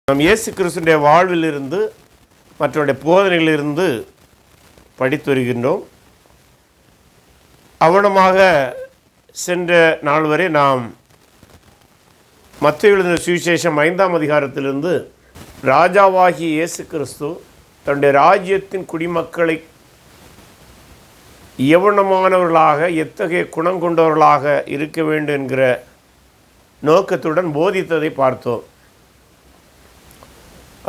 நாம் இயேசு கிறிஸ்துடைய வாழ்விலிருந்து மற்றவருடைய போதனைகளிலிருந்து படித்து வருகின்றோம். அவனமாக சென்ற நாள் வரை நாம் மத்தேயு எழுதின சுவிசேஷம் 5ஆம் அதிகாரத்திலிருந்து ராஜாவாகிய இயேசு கிறிஸ்து தன்னுடைய ராஜ்யத்தின் குடிமக்களை யவனமானவர்களாக எத்தகைய குணம் கொண்டவர்களாக இருக்க வேண்டும் என்கிற நோக்கத்துடன் போதித்ததை பார்த்தோம்.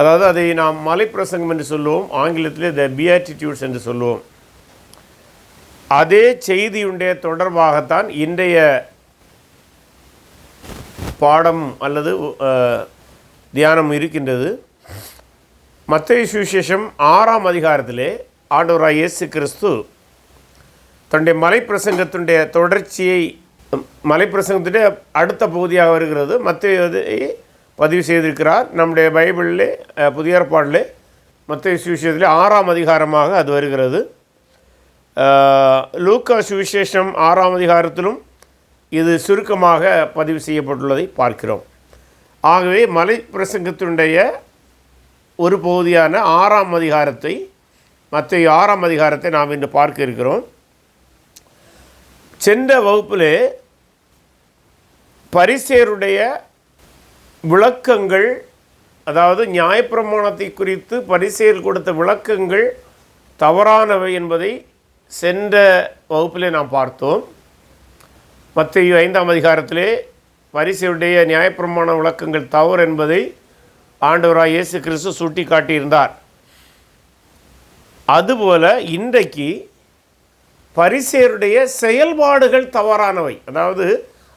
அதாவது அதை நாம் மலைப்பிரசங்கம் என்று சொல்லுவோம், ஆங்கிலத்திலே த பியாட்டிடியூட்ஸ் என்று சொல்லுவோம். அதே செய்தியுடைய தொடர்பாகத்தான் இன்றைய பாடம் அல்லது தியானம் இருக்கின்றது. மத்தேயு சுவிசேஷம் 6ஆம் அதிகாரத்திலே ஆண்டவராகிய இயேசு கிறிஸ்து தன்னுடைய மலைப்பிரசங்கத்தினுடைய தொடர்ச்சியை, மலைப்பிரசங்கத்துடைய அடுத்த பகுதியாக வருகிறது. மத்தேயு பதிவு செய்திருக்கிறார். நம்முடைய பைபிளிலே புதிய ஏற்பாடிலே மத்தேயு சுவிசேஷத்திலே 6ஆம் அதிகாரமாக அது வருகிறது. லூக்கா சுவிசேஷம் 6ஆம் அதிகாரத்திலும் இது சுருக்கமாக பதிவு செய்யப்பட்டுள்ளதை பார்க்கிறோம். ஆகவே மலை பிரசங்கத்தினுடைய ஒரு பகுதியான 6ஆம் அதிகாரத்தை, மத்தேயு 6ஆம் அதிகாரத்தை நாம் இன்று பார்க்க இருக்கிறோம். சென்ற வகுப்பிலே பரிசேயருடைய விளக்கங்கள், அதாவது நியாயப்பிரமாணத்தை குறித்து பரிசேயர் கொடுத்த விளக்கங்கள் தவறானவை என்பதை சென்ற வகுப்பிலே நாம் பார்த்தோம். மத்தேயு 5ஆம் அதிகாரத்திலே பரிசேயருடைய நியாயப்பிரமாண விளக்கங்கள் தவறு என்பதை ஆண்டவராகிய இயேசு கிறிஸ்து சுட்டி காட்டியிருந்தார். அதுபோல இன்றைக்கு பரிசேயருடைய செயல்பாடுகள் தவறானவை, அதாவது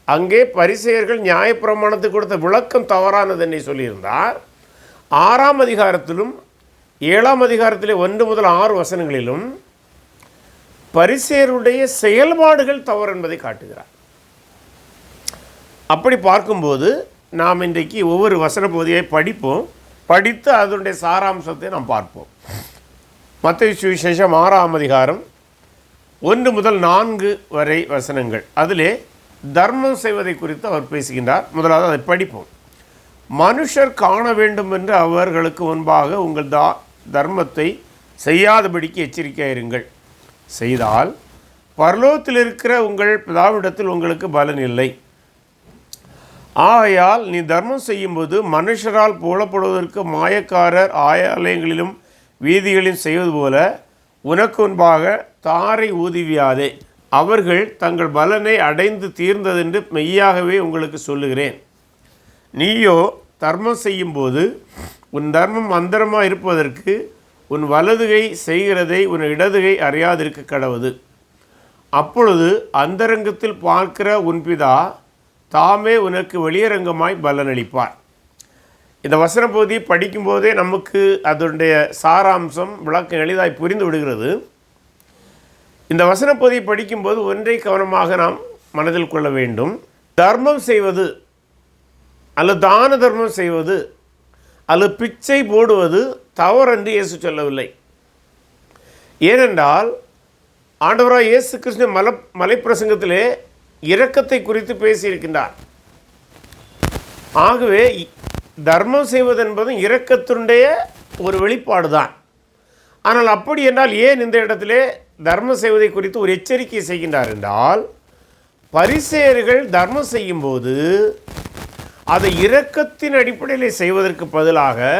அங்கே பரிசேயர்கள் நியாயப்பிரமாணத்துக்கு கொடுத்த விளக்கம் தவறானது என்று சொல்லியிருந்தார். 6ஆம் அதிகாரத்திலும் 7ஆம் அதிகாரத்திலே 1 முதல் 6 வசனங்களிலும் பரிசேயருடைய செயல்பாடுகள் தவறு என்பதை காட்டுகிறார். அப்படி பார்க்கும்போது நாம் இன்றைக்கு ஒவ்வொரு வசன பகுதியை படிப்போம். படித்து அதனுடைய சாராம்சத்தை நாம் பார்ப்போம். மத்தேயு சுவிசேஷம் 6ஆம் அதிகாரம் 1 முதல் 4 வரை வசனங்கள். அதிலே தர்மம் செய்வதை குறித்து அவர் பேசுகின்றார். முதலாவது அதை படிப்போம். மனுஷர் காண வேண்டும் என்று அவர்களுக்கு முன்பாக உங்கள் தர்மத்தை செய்யாதபடிக்கு எச்சரிக்கையாயிருங்கள். செய்தால் பரலோகத்தில் இருக்கிற உங்கள் பிதாவிடத்தில் உங்களுக்கு பலன் இல்லை. ஆகையால் நீ தர்மம் செய்யும்போது மனுஷரால் புகழப்படுவதற்கு மாயக்காரர் ஆலயங்களிலும் வீதிகளிலும் செய்வது போல உனக்கு முன்பாக தாரை ஊதுவியாதே. அவர்கள் தங்கள் பலனை அடைந்து தீர்ந்ததென்று மெய்யாகவே உங்களுக்கு சொல்லுகிறேன். நீயோ தர்மம் செய்யும்போது உன் தர்மம் அந்தரமாக இருப்பதற்கு உன் வலதுகை செய்கிறதை உன் இடதுகை அறியாதிருக்க கடவுது. அப்பொழுது அந்தரங்கத்தில் பார்க்கிற உன் பிதா தாமே உனக்கு வெளியரங்கமாய் பலனளிப்பார். இந்த வசன பகுதியை படிக்கும்போதே நமக்கு அதனுடைய சாராம்சம் விளக்கம் எளிதாய் புரிந்து விடுகிறது. இந்த வசன பகுதியை படிக்கும்போது ஒன்றை கவனமாக நாம் மனதில் கொள்ள வேண்டும். தர்மம் செய்வது அல்லது தான தர்மம் செய்வது அல்லது பிச்சை போடுவது தவறென்று இயேசு சொல்லவில்லை. ஏனென்றால் ஆண்டவராகிய இயேசு கிறிஸ்து மலைப்பிரசங்கத்திலே இரக்கத்தை குறித்து பேசியிருக்கின்றார். ஆகவே தர்மம் செய்வது என்பதும் இரக்கத்தினுடைய ஒரு வெளிப்பாடு தான். ஆனால் அப்படி என்றால் ஏன் இந்த இடத்திலே தர்மம் செய்வதை குறித்து ஒரு எச்சரிக்கை செய்கின்றார் என்றால், பரிசேயர்கள் தர்மம் செய்யும்போது அதை இரக்கத்தின் அடிப்படையில் செய்வதற்கு பதிலாக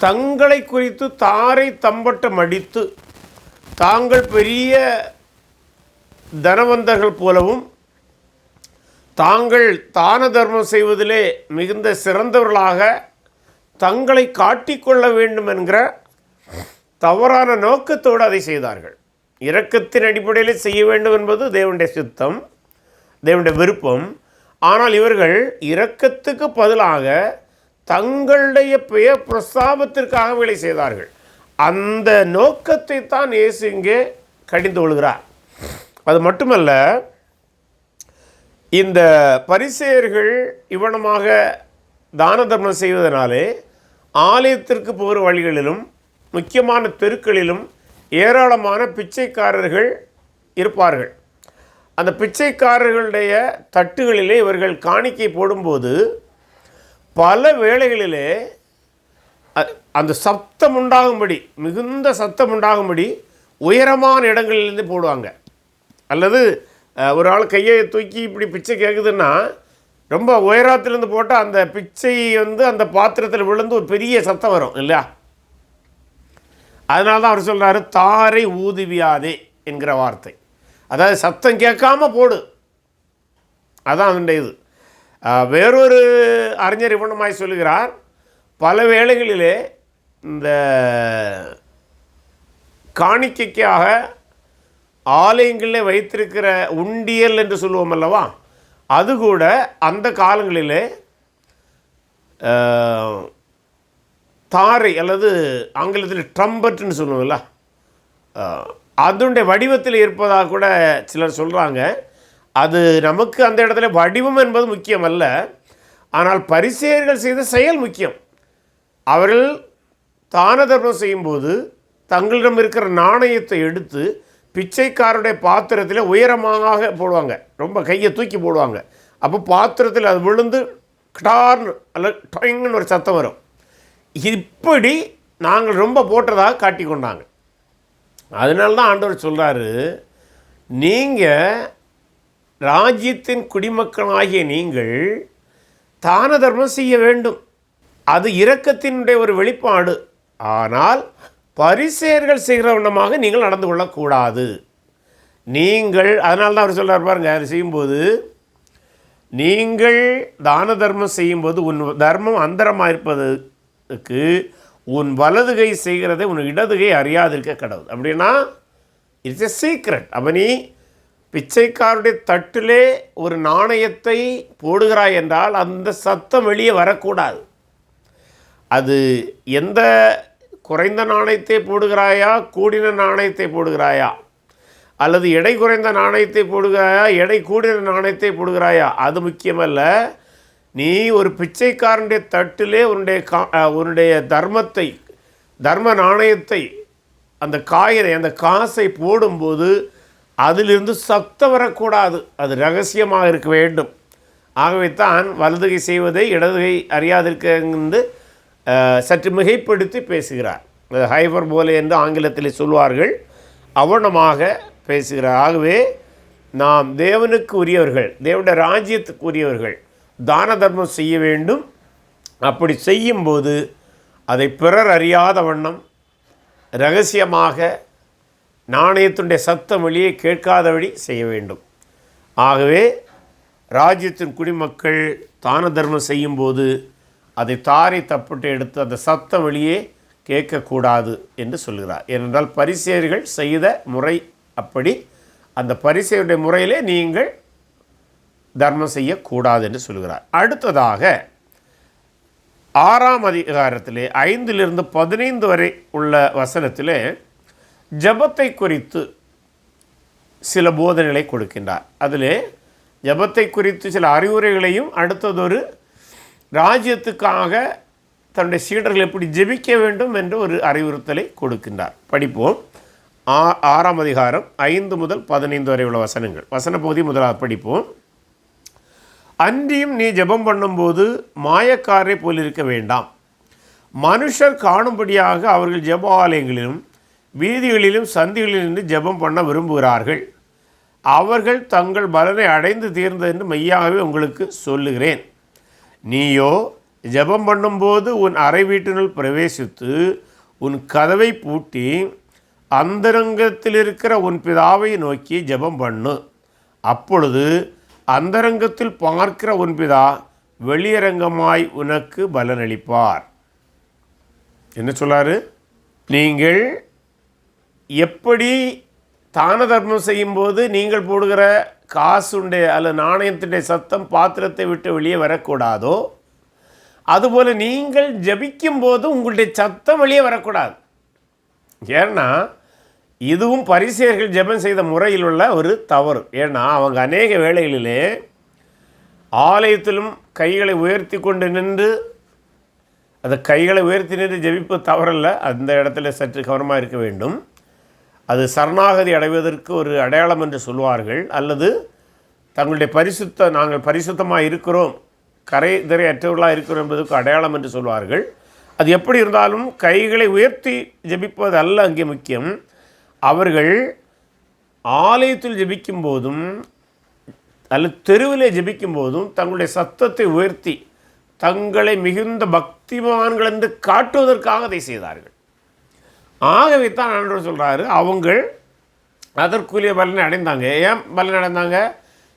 தங்களை குறித்து தாரை தம்பட்டம் அடித்து தாங்கள் பெரிய தனவந்தர்கள் போலவும் தாங்கள் தான தர்மம் செய்வதிலே மிகுந்த சிறந்தவர்களாக தங்களை காட்டிக்கொள்ள வேண்டும் என்கிற தவறான நோக்கத்தோடு அதை செய்தார்கள். இரக்கத்தின் அடிப்படையில் செய்ய வேண்டும் என்பது தேவனுடைய சித்தம், தேவனுடைய விருப்பம். ஆனால் இவர்கள் இரக்கத்துக்கு பதிலாக தங்களுடைய பெயர் பிரஸ்தாபத்திற்காக வேலை செய்தார்கள். அந்த நோக்கத்தை தான் இயேசு இங்கே கடிந்து கொள்கிறார். அது மட்டுமல்ல, இந்த பரிசேயர்கள் இவனமாக தான தர்மம் செய்வதனாலே ஆலயத்திற்கு போகிற வழிகளிலும் முக்கியமான தெருக்களிலும் ஏராளமான பிச்சைக்காரர்கள் இருப்பார்கள். அந்த பிச்சைக்காரர்களுடைய தட்டுகளிலே இவர்கள் காணிக்கை போடும்போது பல வேளைகளிலே அந்த சத்தம் உண்டாகும்படி, மிகுந்த சத்தம் உண்டாகும்படி உயரமான இடங்களிலிருந்து போடுவாங்க. அல்லது ஒரு ஆள் கையை தூக்கி இப்படி பிச்சை கேட்குதுன்னா ரொம்ப உயரத்திலேருந்து போட்டால் அந்த பிச்சை அந்த பாத்திரத்தில் விழுந்து ஒரு பெரிய சத்தம் வரும் இல்லையா? அதனால தான் அவர் சொல்கிறாரு, தாரை ஊதுவியாதே என்கிற வார்த்தை. அதாவது சத்தம் கேட்காம போடு, அதான் அதனுடைய இது. வேறொரு அறிஞர் இவனமாய் சொல்லுகிறார், பல வேளைகளிலே இந்த காணிக்கைக்காக ஆலயங்களிலே வைத்திருக்கிற உண்டியல் என்று சொல்லுவோம் அல்லவா, அது கூட அந்த காலங்களிலே தாரை அல்லது ஆங்கிலத்தில் ட்ரம்பட்னு சொல்லுவோம்ல, அதனுடைய வடிவத்தில் இருப்பதாக கூட சிலர் சொல்கிறாங்க. அது நமக்கு அந்த இடத்துல வடிவம் என்பது முக்கியம் அல்ல, ஆனால் பரிசேயர்கள் செய்த செயல் முக்கியம். அவர்கள் தான தர்மம் செய்யும்போது தங்களிடம் இருக்கிற நாணயத்தை எடுத்து பிச்சைக்காரருடைய பாத்திரத்தில் உயரமாக போடுவாங்க, ரொம்ப கையை தூக்கி போடுவாங்க. அப்போ பாத்திரத்தில் அது விழுந்து கிடார்னு அல்ல டொய்ங்கன்னு ஒரு சத்தம் வரும். இப்படி நாங்கள் ரொம்ப போட்டதாக காட்டி கொண்டாங்க. அதனால தான் ஆண்டவர் சொல்கிறாரு, நீங்கள் ராஜ்யத்தின் குடிமக்களாகிய நீங்கள் தான தர்மம் செய்ய வேண்டும், அது இரக்கத்தினுடைய ஒரு வெளிப்பாடு. ஆனால் பரிசேயர்கள் செய்கிற வண்ணமாக நீங்கள் நடந்து கொள்ளக்கூடாது. நீங்கள் அதனால தான் அவர் சொல்கிறார் பாருங்க, அது செய்யும்போது நீங்கள் தான தர்மம் செய்யும்போது உன் தர்மம் அந்தரமாக இருப்பதற்கு உன் வலது கை செய்கிறதை உன் இடது கை அறியாதிருக்க கடவுள். அப்படின்னா இட்ஸ் எ சீக்ரெட். அப்போ நீ பிச்சைக்காருடைய தட்டிலே ஒரு நாணயத்தை போடுகிறாய் என்றால் அந்த சத்தம் வெளியே வரக்கூடாது. அது எந்த குறைந்த நாணயத்தை போடுகிறாயா, கூடின நாணயத்தை போடுகிறாயா, அல்லது எடை குறைந்த நாணயத்தை போடுகிறாயா, எடை கூடின நாணயத்தை போடுகிறாயா, அது முக்கியமல்ல. நீ ஒரு பிச்சைக்காரனுடைய தட்டிலே உன்னுடைய தர்மத்தை, தர்ம நாணயத்தை, அந்த காயினை, அந்த காசை போடும்போது அதிலிருந்து சத்தம் வரக்கூடாது, அது ரகசியமாக இருக்க வேண்டும். ஆகவே தான் வலதுகை செய்வதை இடதுகை அறியாதிருக்கிறது சற்று மிகைப்படுத்தி பேசுகிறார். ஹைபர் போலே என்று ஆங்கிலத்தில் சொல்வார்கள், அவனமாக பேசுகிறார். ஆகவே நாம் தேவனுக்கு உரியவர்கள், தேவனுடைய ராஜ்யத்துக்கு உரியவர்கள், தான தர்மம் செய்ய வேண்டும். அப்படி செய்யும்போது அதை பிறர் அறியாத வண்ணம் இரகசியமாக நாணயத்தினுடைய சத்தம் வெளியே கேட்காதபடி செய்ய வேண்டும். ஆகவே ராஜ்யத்தின் குடிமக்கள் தான தர்மம் செய்யும்போது அதை தாரை தப்பிட்டு எடுத்து அந்த சத்தம் வெளியே கேட்கக்கூடாது என்று சொல்கிறார். ஏனென்றால் பரிசேயர்கள் செய்த முறை அப்படி, அந்த பரிசேயருடைய முறையிலே நீங்கள் தர்மம் செய்யக்கூடாது என்று சொல்கிறார். அடுத்ததாக 6ஆம் அதிகாரத்திலே 5-15 வரை உள்ள வசனத்திலே ஜபத்தை குறித்து சில போதனைகளை கொடுக்கின்றார். அதிலே ஜபத்தை குறித்து சில அறிவுரைகளையும், அடுத்ததொரு ராஜ்யத்துக்காக தன்னுடைய சீடர்கள் எப்படி ஜெபிக்க வேண்டும் என்று ஒரு அறிவுறுத்தலை கொடுக்கின்றார். படிப்போம். 6ஆம் அதிகாரம் 5-15 வரை உள்ள வசனங்கள். வசன பகுதி முதலாக படிப்போம். அன்றியும் நீ ஜெபம் பண்ணும்போது மாயக்காரை போல் இருக்க வேண்டாம். மனுஷர் காணும்படியாக அவர்கள் ஜெப ஆலயங்களிலும் வீதிகளிலும் சந்திகளில் நின்று ஜெபம் பண்ண விரும்புகிறார்கள். அவர்கள் தங்கள் பலனை அடைந்து தீர்ந்தது என்று மெய்யாகவே உங்களுக்கு சொல்லுகிறேன். நீயோ ஜெபம் பண்ணும்போது உன் அறை வீட்டினுள் பிரவேசித்து உன் கதவை பூட்டி அந்தரங்கத்தில் இருக்கிற உன் பிதாவை நோக்கி ஜெபம் பண்ணு. அப்பொழுது அந்தரங்கத்தில் பார்க்கிற உன் பிதா வெளியரங்கமாய் உனக்கு பலனளிப்பார். என்ன சொல்லாரு? நீங்கள் எப்படி தான தர்மம் செய்யும்போது நீங்கள் போடுகிற காசுடைய அல்லது நாணயத்தினுடைய சத்தம் பாத்திரத்தை விட்டு வெளியே வரக்கூடாதோ, அதுபோல் நீங்கள் ஜபிக்கும் போது உங்களுடைய சத்தம் வெளியே வரக்கூடாது. ஏன்னா இதுவும் பரிசேயர்கள் ஜெபம் செய்த முறையில் உள்ள ஒரு தவறு. ஏன்னா அவங்க அநேக வேளைகளிலே ஆலயத்திலும் கைகளை உயர்த்தி கொண்டு நின்று, அந்த கைகளை உயர்த்தி நின்று ஜெபிப்பு தவறல்ல, அந்த இடத்துல சற்று கவனமாக இருக்க வேண்டும். அது சரணாகதி அடைவதற்கு ஒரு அடையாளம் என்று சொல்வார்கள். அல்லது தங்களுடைய நாங்கள் பரிசுத்தமாக இருக்கிறோம் கரை திரை அற்றவர்களாக இருக்கிறோம் என்பதற்கு அடையாளம் என்று சொல்வார்கள். அது எப்படி இருந்தாலும் கைகளை உயர்த்தி ஜெபிப்பது அல்ல அங்கே முக்கியம். அவர்கள் ஆலயத்தில் ஜெபிக்கும் போதும் அல்லது தெருவிலே ஜெபிக்கும் போதும் தங்களுடைய சத்தத்தை உயர்த்தி தங்களை மிகுந்த பக்திமான்கள் என்று காட்டுவதற்காக அதை செய்தார்கள். ஆகவே தான் ஆண்டவர் சொல்கிறாரு, அவங்கள் அதற்குரிய பலனை அடைந்தாங்க. ஏன் பலனை அடைந்தாங்க?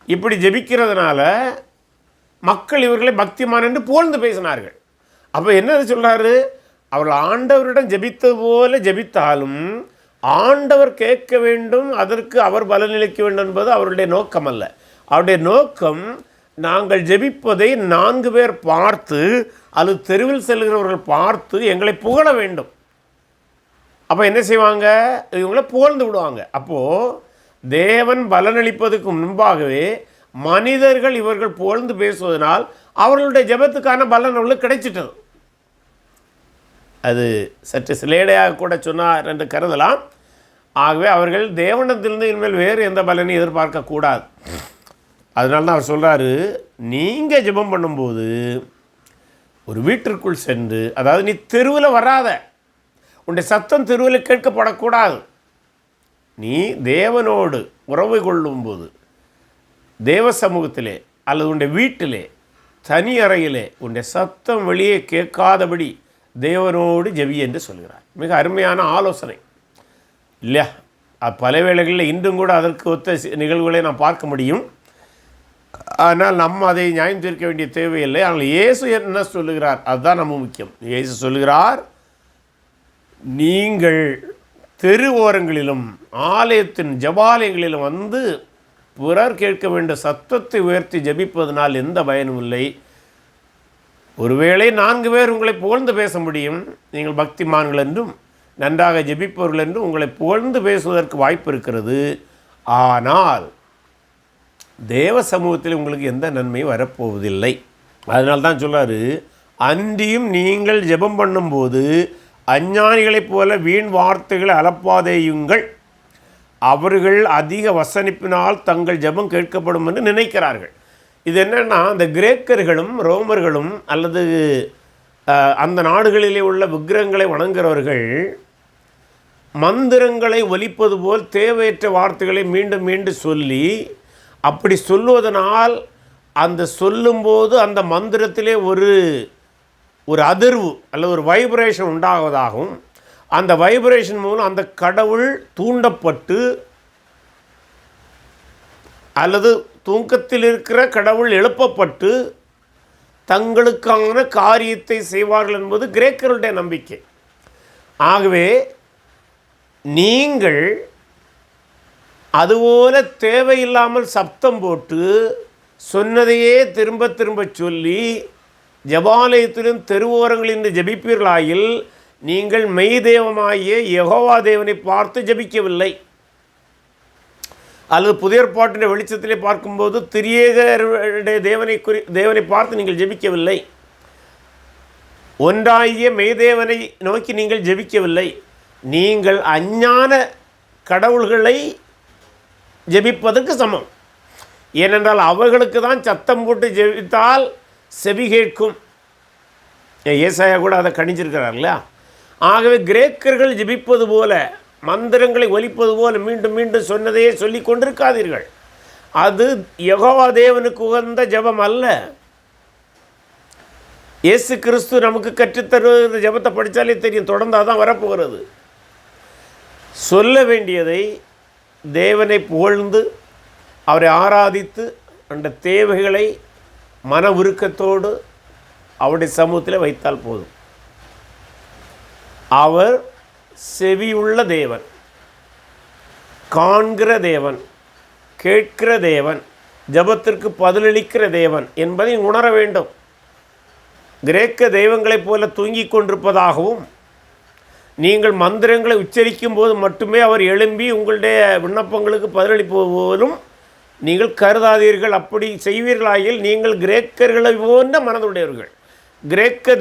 இப்படி ஜெபிக்கிறதுனால மக்கள் இவர்களை பக்திமான் என்று புகழ்ந்து பேசினார்கள். அப்போ என்ன சொல்கிறாரு? அவர்கள் ஆண்டவரிடம் ஜெபித்தது போல ஜெபித்தாலும் ஆண்டவர் கேட்க வேண்டும், அதற்கு அவர் பலனளிக்க வேண்டும் என்பது அவருடைய நோக்கம் அல்ல. அவருடைய நோக்கம் நாங்கள் ஜெபிப்பதை 4 பேர் பார்த்து அல்லது தெருவில் செல்கிறவர்கள் பார்த்து எங்களை புகழ வேண்டும். அப்போ என்ன செய்வாங்க? இவங்களை புகழ்ந்து விடுவாங்க. அப்போது தேவன் பலனளிப்பதற்கு முன்பாகவே மனிதர்கள் இவர்கள் புகழ்ந்து பேசுவதனால் அவர்களுடைய ஜெபத்துக்கான பலன் அவர்களுக்கு கிடைச்சிட்டது. அது சற்று சிலேடையாக கூட சொன்னார் என்று கருதலாம். ஆகவே அவர்கள் தேவனிடத்திலிருந்து இனிமேல் வேறு எந்த பலனையும் எதிர்பார்க்கக்கூடாது. அதனால தான் அவர் சொல்கிறாரு, நீங்கள் ஜெபம் பண்ணும்போது ஒரு வீட்டிற்குள் சென்று, அதாவது நீ தெருவில் வராத, உன்னுடைய சத்தம் தெருவில் கேட்கப்படக்கூடாது. நீ தேவனோடு உறவு கொள்ளும்போது தேவ சமூகத்திலே அல்லது உன்னுடைய வீட்டிலே தனி அறையிலே உன்னுடைய சத்தம் வெளியே கேட்காதபடி தேவனோடு ஜெபி என்று சொல்கிறார். மிக அருமையான ஆலோசனை இல்லையா? பல வேளைகளில் இன்றும் கூட அதற்கு ஒத்த நிகழ்வுகளை நாம் பார்க்க முடியும். ஆனால் நம்ம அதை நியாயம் தீர்க்க வேண்டிய தேவையில்லை. ஆனால் இயேசு என்ன சொல்லுகிறார்? அதுதான் நம்ம முக்கியம். இயேசு சொல்லுகிறார், நீங்கள் தெரு ஓரங்களிலும் ஆலயத்தின் ஜபாலயங்களிலும் வந்து பிறர் கேட்க வேண்டிய சத்தத்தை உயர்த்தி ஜபிப்பதனால் எந்த பயனும் இல்லை. ஒருவேளை 4 பேர் உங்களை புகழ்ந்து பேச முடியும், நீங்கள் பக்திமான்கள் என்றும் நன்றாக ஜெபிப்பவர்கள் என்றும் உங்களை புகழ்ந்து பேசுவதற்கு வாய்ப்பு இருக்கிறது. ஆனால் தேவ சமூகத்தில் உங்களுக்கு எந்த நன்மையும் வரப்போவதில்லை. அதனால தான் சொல்கிறாரு, அன்றியும் நீங்கள் ஜெபம் பண்ணும்போது அஞ்ஞானிகளைப் போல வீண் வார்த்தைகளை அலப்பாதேயுங்கள். அவர்கள் அதிக வசனிப்பினால் தங்கள் ஜெபம் கேட்கப்படும் என்று நினைக்கிறார்கள். இது என்னென்னா, அந்த கிரேக்கர்களும் ரோமர்களும் அல்லது அந்த நாடுகளிலே உள்ள விக்கிரகங்களை வணங்குகிறவர்கள் மந்திரங்களை ஒலிப்பது போல் தேவையற்ற வார்த்தைகளை மீண்டும் மீண்டும் சொல்லி, அப்படி சொல்லுவதனால் அந்த சொல்லும்போது அந்த மந்திரத்திலே ஒரு அதிர்வு அல்லது ஒரு வைப்ரேஷன் உண்டாவதாகவும், அந்த வைப்ரேஷன் மூலம் அந்த கடவுள் தூண்டப்பட்டு அல்லது தூக்கத்தில் இருக்கிற கடவுள் எழுப்பப்பட்டு தங்களுக்கான காரியத்தை செய்வார்கள் என்பது கிரேக்கருடைய நம்பிக்கை. ஆகவே நீங்கள் அதுபோல தேவையில்லாமல் சப்தம் போட்டு சொன்னதையே திரும்ப திரும்ப சொல்லி ஜபாலயத்திலும் தெருவோரங்களில் ஜபிப்பீர்களாயில் நீங்கள் மெய்தேவமாகிய யெகோவா தேவனை பார்த்து ஜபிக்கவில்லை. அல்லது புதிய ஏற்பாட்டின் வெளிச்சத்திலே பார்க்கும்போது திரியேகருடைய தேவனை பார்த்து நீங்கள் ஜெபிக்கவில்லை. ஒன்றாகிய மெய்தேவனை நோக்கி நீங்கள் ஜெபிக்கவில்லை. நீங்கள் அஞ்ஞான கடவுள்களை ஜெபிப்பதற்கு சமம். ஏனென்றால் அவர்களுக்கு தான் சத்தம் போட்டு ஜெபித்தால் செவி கேட்கும். ஏசாயா கூட அதை கணிச்சிருக்கிறார் இல்லையா? ஆகவே கிரேக்கர்கள் ஜெபிப்பது போல, மந்திரங்களை ஒலிப்பது போல மீண்டும் மீண்டும் சொன்னதையே சொல்லி கொண்டிருக்காதீர்கள். அது யெகோவா தேவனுக்கு உகந்த ஜெபம் அல்ல. இயேசு கிறிஸ்து நமக்கு கற்றுத்தருகிற ஜெபத்தை படித்தாலே தெரியும், தொடர்ந்து அதான் வரப்போகிறது. சொல்ல வேண்டியதை தேவனை புகழ்ந்து அவரை ஆராதித்து அந்த தேவைகளை மன உருக்கத்தோடு அவருடைய சமூகத்தில் வைத்தால் போதும். அவர் செவியுள்ள தேவன், காண்கிற தேவன், கேட்கிற தேவன், ஜபத்திற்கு பதிலளிக்கிற தேவன் என்பதை உணர வேண்டும். கிரேக்க தெய்வங்களைப் போல தூங்கிக் கொண்டிருப்பதாகவும் நீங்கள் மந்திரங்களை உச்சரிக்கும் போது மட்டுமே அவர் எழும்பி உங்களுடைய விண்ணப்பங்களுக்கு பதிலளிப்பது போலும் நீங்கள் கருதாதீர்கள். அப்படி செய்வீர்களாயில் நீங்கள் கிரேக்கர்களை போன்ற மனதுடையவர்கள், கிரேக்க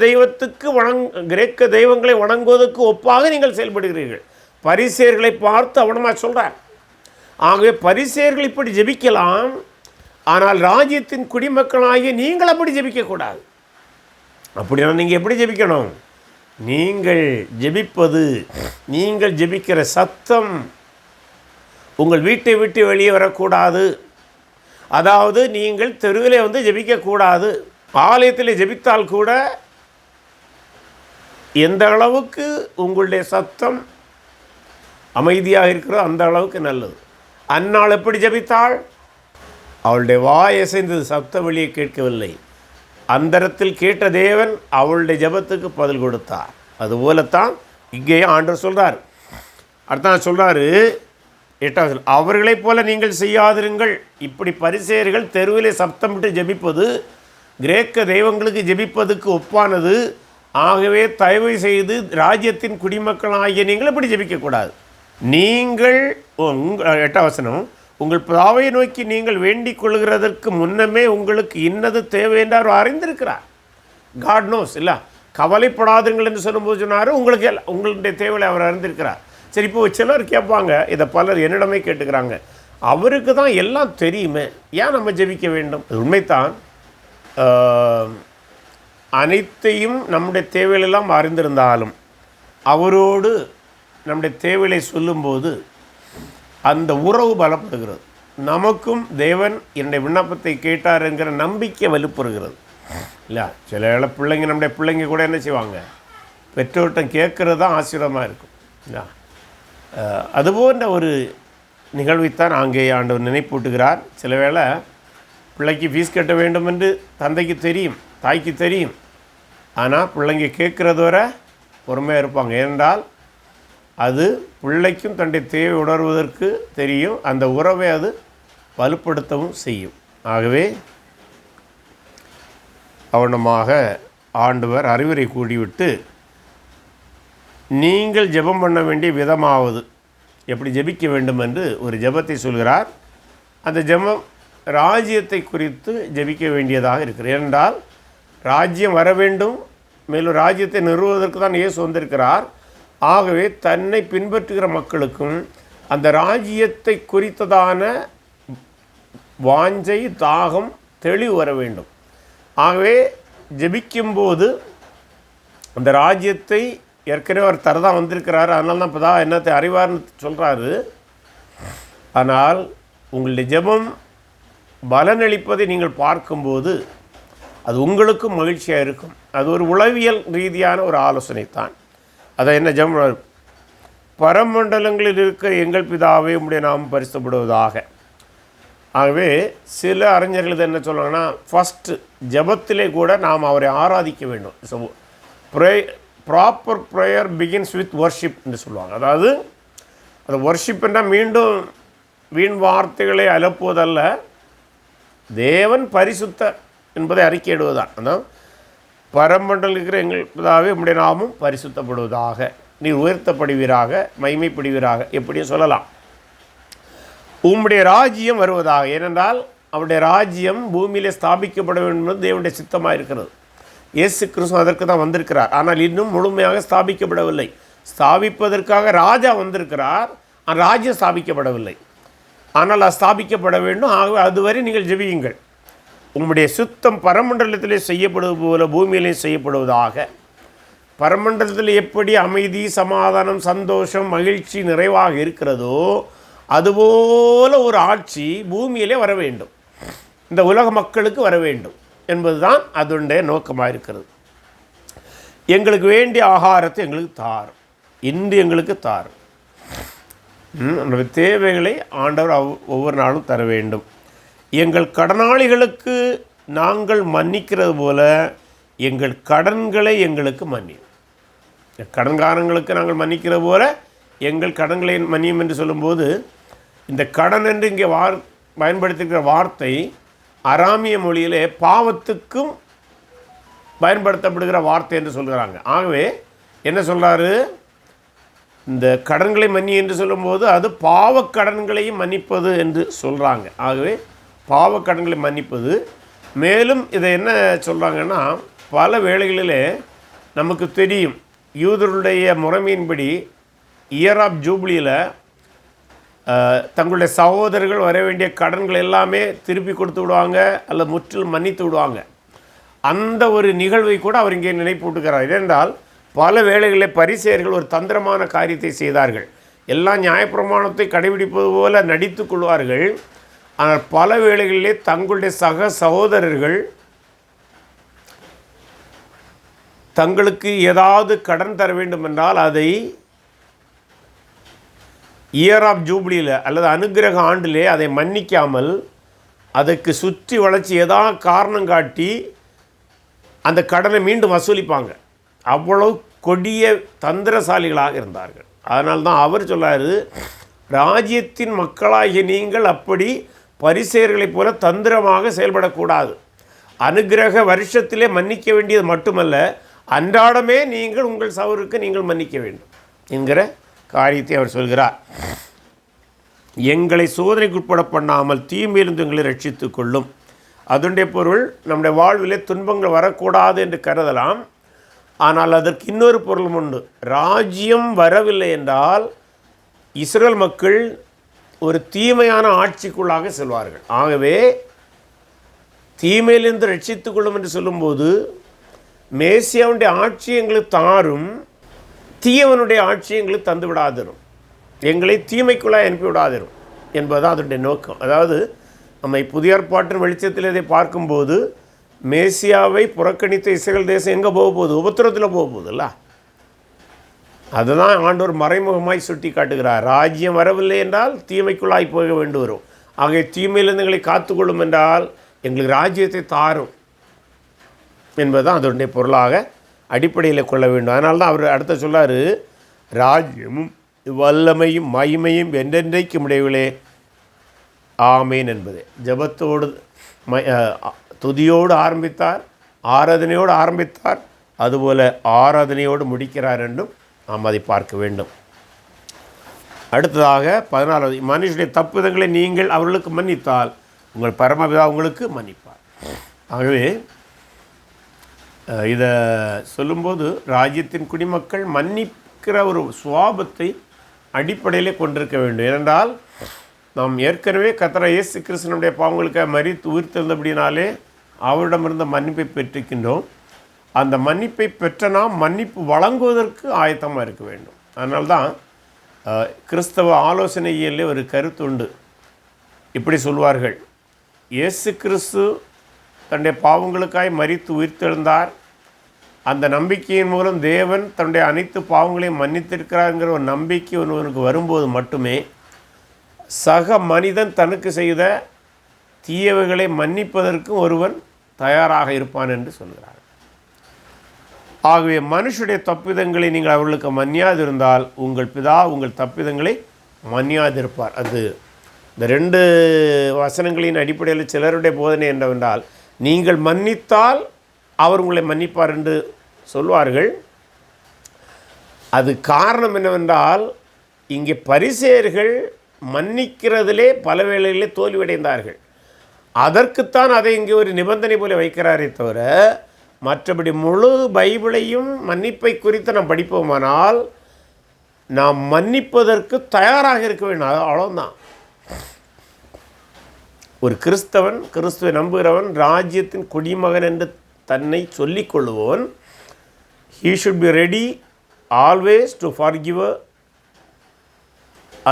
தெய்வங்களை வணங்குவதற்கு ஒப்பாக நீங்கள் செயல்படுகிறீர்கள். பரிசேயர்களை பார்த்து அவனமாக சொல்கிறார். ஆகவே பரிசேயர்கள் இப்படி ஜெபிக்கலாம், ஆனால் ராஜ்யத்தின் குடிமக்களாகிய நீங்கள் அப்படி ஜெபிக்கக்கூடாது. அப்படின்னா நீங்கள் எப்படி ஜெபிக்கணும்? நீங்கள் ஜெபிப்பது, நீங்கள் ஜெபிக்கிற சத்தம் உங்கள் வீட்டை விட்டு வெளியே வரக்கூடாது. அதாவது நீங்கள் தெருவிலே வந்து ஜெபிக்கக்கூடாது. ஆலயத்தில் ஜெபித்தால் கூட எந்த அளவுக்கு உங்களுடைய சத்தம் அமைதியாக இருக்கிறதோ அந்த அளவுக்கு நல்லது. அன்னாள் எப்படி ஜெபித்தாள்? அவளுடைய வாய் அசைந்தது, சப்த வெளியே கேட்கவில்லை. அந்தரத்தில் கேட்ட தேவன் அவளுடைய ஜெபத்துக்கு பதில் கொடுத்தார். அதுபோலத்தான் இங்கேயும் ஆண்டவர் சொல்கிறார். அடுத்த சொல்கிறாரு 8வது, அவர்களைப் போல நீங்கள் செய்யாதிருங்கள். இப்படி பரிசேயர்கள் தெருவிலே சப்தமிட்டு ஜெபிப்பது கிரேக்க தெய்வங்களுக்கு ஜெபிப்பதுக்கு ஒப்பானது. ஆகவே தயவு செய்து ராஜ்யத்தின் குடிமக்களாகிய நீங்கள் இப்படி ஜெபிக்கக்கூடாது. நீங்கள் 8வது வசனம், உங்கள் பிதாவை நோக்கி நீங்கள் வேண்டிக் கொள்கிறதற்கு முன்னமே உங்களுக்கு இன்னது தேவை என்று அவர் அறிந்திருக்கிறார். காட் நோஸ் இல்லை, கவலைப்படாதுங்கள் என்று சொல்லும்போது சொன்னார், உங்களுக்கு உங்களுடைய தேவையை அவர் அறிந்திருக்கிறார். சரி, இப்போ சிலர் கேட்பாங்க, இதை பலர் என்னிடமே கேட்டுக்கிறாங்க, அவருக்கு தான் எல்லாம் தெரியுமே, ஏன் நம்ம ஜெபிக்க வேண்டும்? அது உண்மைத்தான். அனைத்தையும் நம்முடைய தேவைகளெல்லாம் அறிந்திருந்தாலும் அவரோடு நம்முடைய தேவைகளை சொல்லும்போது அந்த உறவு பலப்படுகிறது. நமக்கும் தேவன் என்னுடைய விண்ணப்பத்தை கேட்டார் என்கிற நம்பிக்கை வலுப்படுகிறது இல்லை? சில வேளை பிள்ளைங்க, நம்முடைய பிள்ளைங்க கூட என்ன செய்வாங்க, பெற்றோர்கிட்ட கேட்குறது தான் ஆசீர்வாதமாக இருக்கும் இல்லை? அதுபோன்ற ஒரு நிகழ்வைத்தான் அங்கே ஆண்டவர் நினைப்பூட்டுகிறார். சில வேளை பிள்ளைக்கு ஃபீஸ் கட்ட வேண்டும் என்று தந்தைக்கு தெரியும், தாய்க்கு தெரியும். ஆனால் பிள்ளைங்க கேட்குறது வரை பொறுமையாக இருப்பாங்க. ஏனென்றால் அது பிள்ளைக்கும் தன்னுடைய தேவை உணர்வதற்கு தெரியும், அந்த உறவை அது வலுப்படுத்தவும் செய்யும். ஆகவே கவனமாக ஆண்டவர் அறிவுரை கூடிவிட்டு, நீங்கள் ஜெபம் பண்ண வேண்டிய விதமாவது, எப்படி ஜெபிக்க வேண்டும் என்று ஒரு ஜெபத்தை சொல்கிறார். அந்த ஜெபம் ராஜ்யத்தை குறித்து ஜெபிக்க வேண்டியதாக இருக்கிறது. ஏனென்றால் ராஜ்யம் வர வேண்டும், மேலும் ராஜ்யத்தை நிறுவுவதற்கு தான் இயேசு வந்திருக்கிறார். ஆகவே தன்னை பின்பற்றுகிற மக்களுக்கும் அந்த ராஜ்யத்தை குறித்ததான வாஞ்சை, தாகம், தெளிவு வர வேண்டும். ஆகவே ஜெபிக்கும்போது அந்த ராஜ்யத்தை ஏற்கனவே அவர் தரதான் வந்திருக்கிறார், அதனால தான் இப்போ தான் என்னத்தை அறிவார்னு சொல்கிறாரு. ஆனால் உங்களுடைய ஜெபம் பலனளிப்பதை நீங்கள் பார்க்கும்போது அது உங்களுக்கும் மகிழ்ச்சியாக இருக்கும். அது ஒரு உளவியல் ரீதியான ஒரு ஆலோசனை தான். அதை என்ன ஜெபம், பரமண்டலங்களில் இருக்க எங்கள் பிதாவே உம்முடைய நாமம் பரிசுத்தப்படுவதாக. ஆகவே சில அறிஞர்கள் இதை என்ன சொல்லுவாங்கன்னா, ஃபஸ்ட்டு ஜெபத்திலே கூட நாம் அவரை ஆராதிக்க வேண்டும். So proper prayer begins with worship என்று சொல்லுவாங்க. அதாவது அது வர்ஷிப் என்றால் மீண்டும் வீண் வார்த்தைகளை அலப்புவதல்ல, தேவன் பரிசுத்தர் என்பதை அறிக்கையிடுவதுதான். அதான் பரமண்டலில் இருக்கிற எங்கள் பிதாவே உம்முடைய நாமம் பரிசுத்தப்படுவதாக, நீர் உயர்த்தப்படுவீராக, மகிமைப்படுவீராக, எப்படியும் சொல்லலாம். உம்முடைய ராஜ்யம் வருவதாக. ஏனென்றால் அவருடைய ராஜ்யம் பூமியிலே ஸ்தாபிக்கப்பட வேண்டும் என்பது தேவனுடைய சித்தமாக இருக்கிறது. இயேசு கிறிஸ்து அதற்கு தான் வந்திருக்கிறார். ஆனால் இன்னும் முழுமையாக ஸ்தாபிக்கப்படவில்லை. ஸ்தாபிப்பதற்காக ராஜா வந்திருக்கிறார், ஆனால் ராஜ்யம் ஸ்தாபிக்கப்படவில்லை. ஆனால் அது ஸ்தாபிக்கப்பட வேண்டும். ஆகவே அதுவரை நீங்கள் ஜெபியுங்கள், உம்முடைய சுத்தம் பரமண்டலத்திலே செய்யப்படுவது போல பூமியிலே செய்யப்படுவதாக. பரமண்டலத்தில் எப்படி அமைதி, சமாதானம், சந்தோஷம், மகிழ்ச்சி நிறைவாக இருக்கிறதோ அதுபோல ஒரு ஆட்சி பூமியிலே வர வேண்டும், இந்த உலக மக்களுக்கு வர வேண்டும் என்பதுதான் அதனுடைய நோக்கமாக இருக்கிறது. எங்களுக்கு வேண்டிய ஆகாரத்தை எங்களுக்கு தாரும், இன்று எங்களுக்கு தாரும். நம்முடைய தேவைகளை ஆண்டவர் ஒவ்வொரு நாளும் தர வேண்டும். எங்கள் கடனாளிகளுக்கு நாங்கள் மன்னிக்கிறது போல எங்கள் கடன்களை எங்களுக்கு மன்னியும். கடன்காரங்களுக்கு நாங்கள் மன்னிக்கிறது போல எங்கள் கடன்களை மன்னியும் என்று சொல்லும்போது, இந்த கடன் என்று இங்கே பயன்படுத்திக்கிற வார்த்தை அராமிய மொழியிலே பாவத்துக்கும் பயன்படுத்தப்படுகிற வார்த்தை என்று சொல்கிறாங்க. ஆகவே என்ன சொல்கிறாரு, இந்த கடன்களை மன்னி என்று சொல்லும்போது அது பாவக்கடன்களையும் மன்னிப்பது என்று சொல்கிறாங்க. ஆகவே பாவக்கடன்களை மன்னிப்பது. மேலும் இதை என்ன சொல்கிறாங்கன்னா, பல வேளைகளிலே நமக்கு தெரியும், யூதருடைய முறைமையின்படி இயர் ஆஃப் ஜூப்ளியில் தங்களுடைய சகோதரர்கள் வர வேண்டிய கடன்கள் எல்லாமே திருப்பி கொடுத்து விடுவாங்க அல்லது முற்றிலும் மன்னித்து விடுவாங்க. அந்த ஒரு நிகழ்வை கூட அவர் இங்கே நினைப்பூட்டுகிறார். ஏனென்றால் பல வேளைகளில் பரிசேயர்கள் ஒரு தந்திரமான காரியத்தை செய்தார்கள். எல்லா நியாயப்பிரமாணத்தை கடைபிடிப்பது போல நடித்து கொள்வார்கள். ஆனால் பல வேளைகளிலே தங்களுடைய சக சகோதரர்கள் தங்களுக்கு ஏதாவது கடன் தர வேண்டும் என்றால் அதை இயர் ஆஃப் ஜூப்ளியில் அல்லது அனுக்கிரக ஆண்டிலே அதை மன்னிக்காமல் அதற்கு சுற்றி வளைச்சி ஏதாவது காரணம் காட்டி அந்த கடனை மீண்டும் வசூலிப்பாங்க. அவ்வளவு கொடிய தந்திரசாலிகளாக இருந்தார்கள். அதனால்தான் அவர் சொல்லார், ராஜ்யத்தின் மக்களாகிய நீங்கள் அப்படி பரிசேயர்களைப் போல தந்திரமாக செயல்படக்கூடாது. அனுக்கிரக வருஷத்திலே மன்னிக்க வேண்டியது மட்டுமல்ல, அன்றாடமே நீங்கள் உங்கள் சவருக்கு நீங்கள் மன்னிக்க வேண்டும் என்கிற காரியத்தை அவர் சொல்கிறார். எங்களை சோதனைக்குட்பட பண்ணாமல் தீமையிலிருந்து எங்களை ரட்சித்து கொள்ளும். அதனுடைய பொருள் நம்முடைய வாழ்விலே துன்பங்கள் வரக்கூடாது என்று கருதலாம். ஆனால் அதற்கு இன்னொரு பொருளும் உண்டு. ராஜ்யம் வரவில்லை என்றால் இஸ்ரேல் மக்கள் ஒரு தீமையான ஆட்சிக்குள்ளாக செல்வார்கள். ஆகவே தீமையிலிருந்து ரட்சித்து கொள்ளும் என்று சொல்லும்போது மேசியாவுடைய ஆட்சி எங்களுக்கு தாரும், தீயவனுடைய ஆட்சி எங்களுக்கு தந்து விடாதிரும், எங்களை தீமைக்குள்ளாக அனுப்பி விடாதிரும் என்பதுதான் அதனுடைய நோக்கம். அதாவது நம்ம புதிய ஏற்பாட்டின் வெளிச்சத்தில் இதை பார்க்கும்போது மேசியாவை புறக்கணித்த இஸ்ரேல் தேசம் எங்கே போக போகுது? உபத்திரத்தில் போக போகுதுல்ல. அதுதான் ஆண்டவர் மறைமுகமாய் சுட்டி காட்டுகிறார். ராஜ்யம் வரவில்லை என்றால் தீமைக்குள்ளாய் போக வேண்டி வரும். ஆகிய தீமையிலிருந்து எங்களை காத்துக்கொள்ளும் என்றால் எங்களுக்கு ராஜ்யத்தை தாரும் என்பதுதான் அதனுடைய பொருளாக அடிப்படையில் கொள்ள வேண்டும். அதனால தான் அவர் அடுத்த சொல்லார், ராஜ்யமும் வல்லமையும் மகிமையும் என்றென்றைக்கு முடிவிலே ஆமேன் என்பது. ஜபத்தோடு துதியோடு ஆரம்பித்தார், ஆராதனையோடு ஆரம்பித்தார், அதுபோல் ஆராதனையோடு முடிக்கிறார் என்றும் நாம் அதை பார்க்க வேண்டும். அடுத்ததாக 14வது, மனுஷனுடைய தப்புதங்களை நீங்கள் அவர்களுக்கு மன்னித்தால் உங்கள் பரமபிதா உங்களுக்கு மன்னிப்பார். ஆகவே இதை சொல்லும்போது ராஜ்யத்தின் குடிமக்கள் மன்னிக்கிற ஒரு சுவாபத்தை அடிப்படையிலே கொண்டிருக்க வேண்டும். ஏனென்றால் நாம் ஏற்கனவே கர்த்தராகிய இயேசு கிறிஸ்துவினுடைய பாவங்களுக்கு மரித்து உயிர்த்தெழுந்தபடினாலே அவரிடமிருந்த மன்னிப்பை பெற்றிருக்கின்றோம். அந்த மன்னிப்பை பெற்ற நாம் மன்னிப்பு வழங்குவதற்கு ஆயத்தமாக இருக்க வேண்டும். அதனால்தான் கிறிஸ்தவ ஆலோசனையிலே ஒரு கருத்து உண்டு. இப்படி சொல்வார்கள், இயேசு கிறிஸ்து தன்னுடைய பாவங்களுக்காய் மரித்து உயிர்த்தெழுந்தார், அந்த நம்பிக்கையின் மூலம் தேவன் தன்னுடைய அனைத்து பாவங்களையும் மன்னித்திருக்கிறாருங்கிற ஒரு நம்பிக்கை ஒருவனுக்கு வரும்போது மட்டுமே சக மனிதன் தனக்கு செய்த தீயவைகளை மன்னிப்பதற்கும் ஒருவன் தயாராக இருப்பான் என்று சொல்கிறார். ஆகவே மனுஷனுடைய தப்பிதங்களை நீங்கள் அவர்களுக்கு மன்னியாதிருந்தால் உங்கள் பிதா உங்கள் தப்பிதங்களை மன்னியாதிருப்பார். அது இந்த 2 வசனங்களின் அடிப்படையில் சிலருடைய போதனை என்னவென்றால், நீங்கள் மன்னித்தால் அவர் உங்களை மன்னிப்பார் என்று சொல்வார்கள். அது காரணம் என்னவென்றால், இங்கே பரிசேயர்கள் மன்னிக்கிறதிலே பல வேளைகளிலே தோல்வியடைந்தார்கள். அதற்குத்தான் அதை இங்கே ஒரு நிபந்தனை போல வைக்கிறாரே தவிர, மற்றபடி முழு பைபிளையும் மன்னிப்பை குறித்து நாம் படிப்போமானால் நாம் மன்னிப்பதற்கு தயாராக இருக்க வேண்டும். அவ்வளோதான். ஒரு கிறிஸ்தவன், கிறிஸ்துவை நம்புகிறவன், ராஜ்யத்தின் குடிமகன் என்று தன்னை சொல்லிக் கொள்ளுவோன், he should be ready always to forgive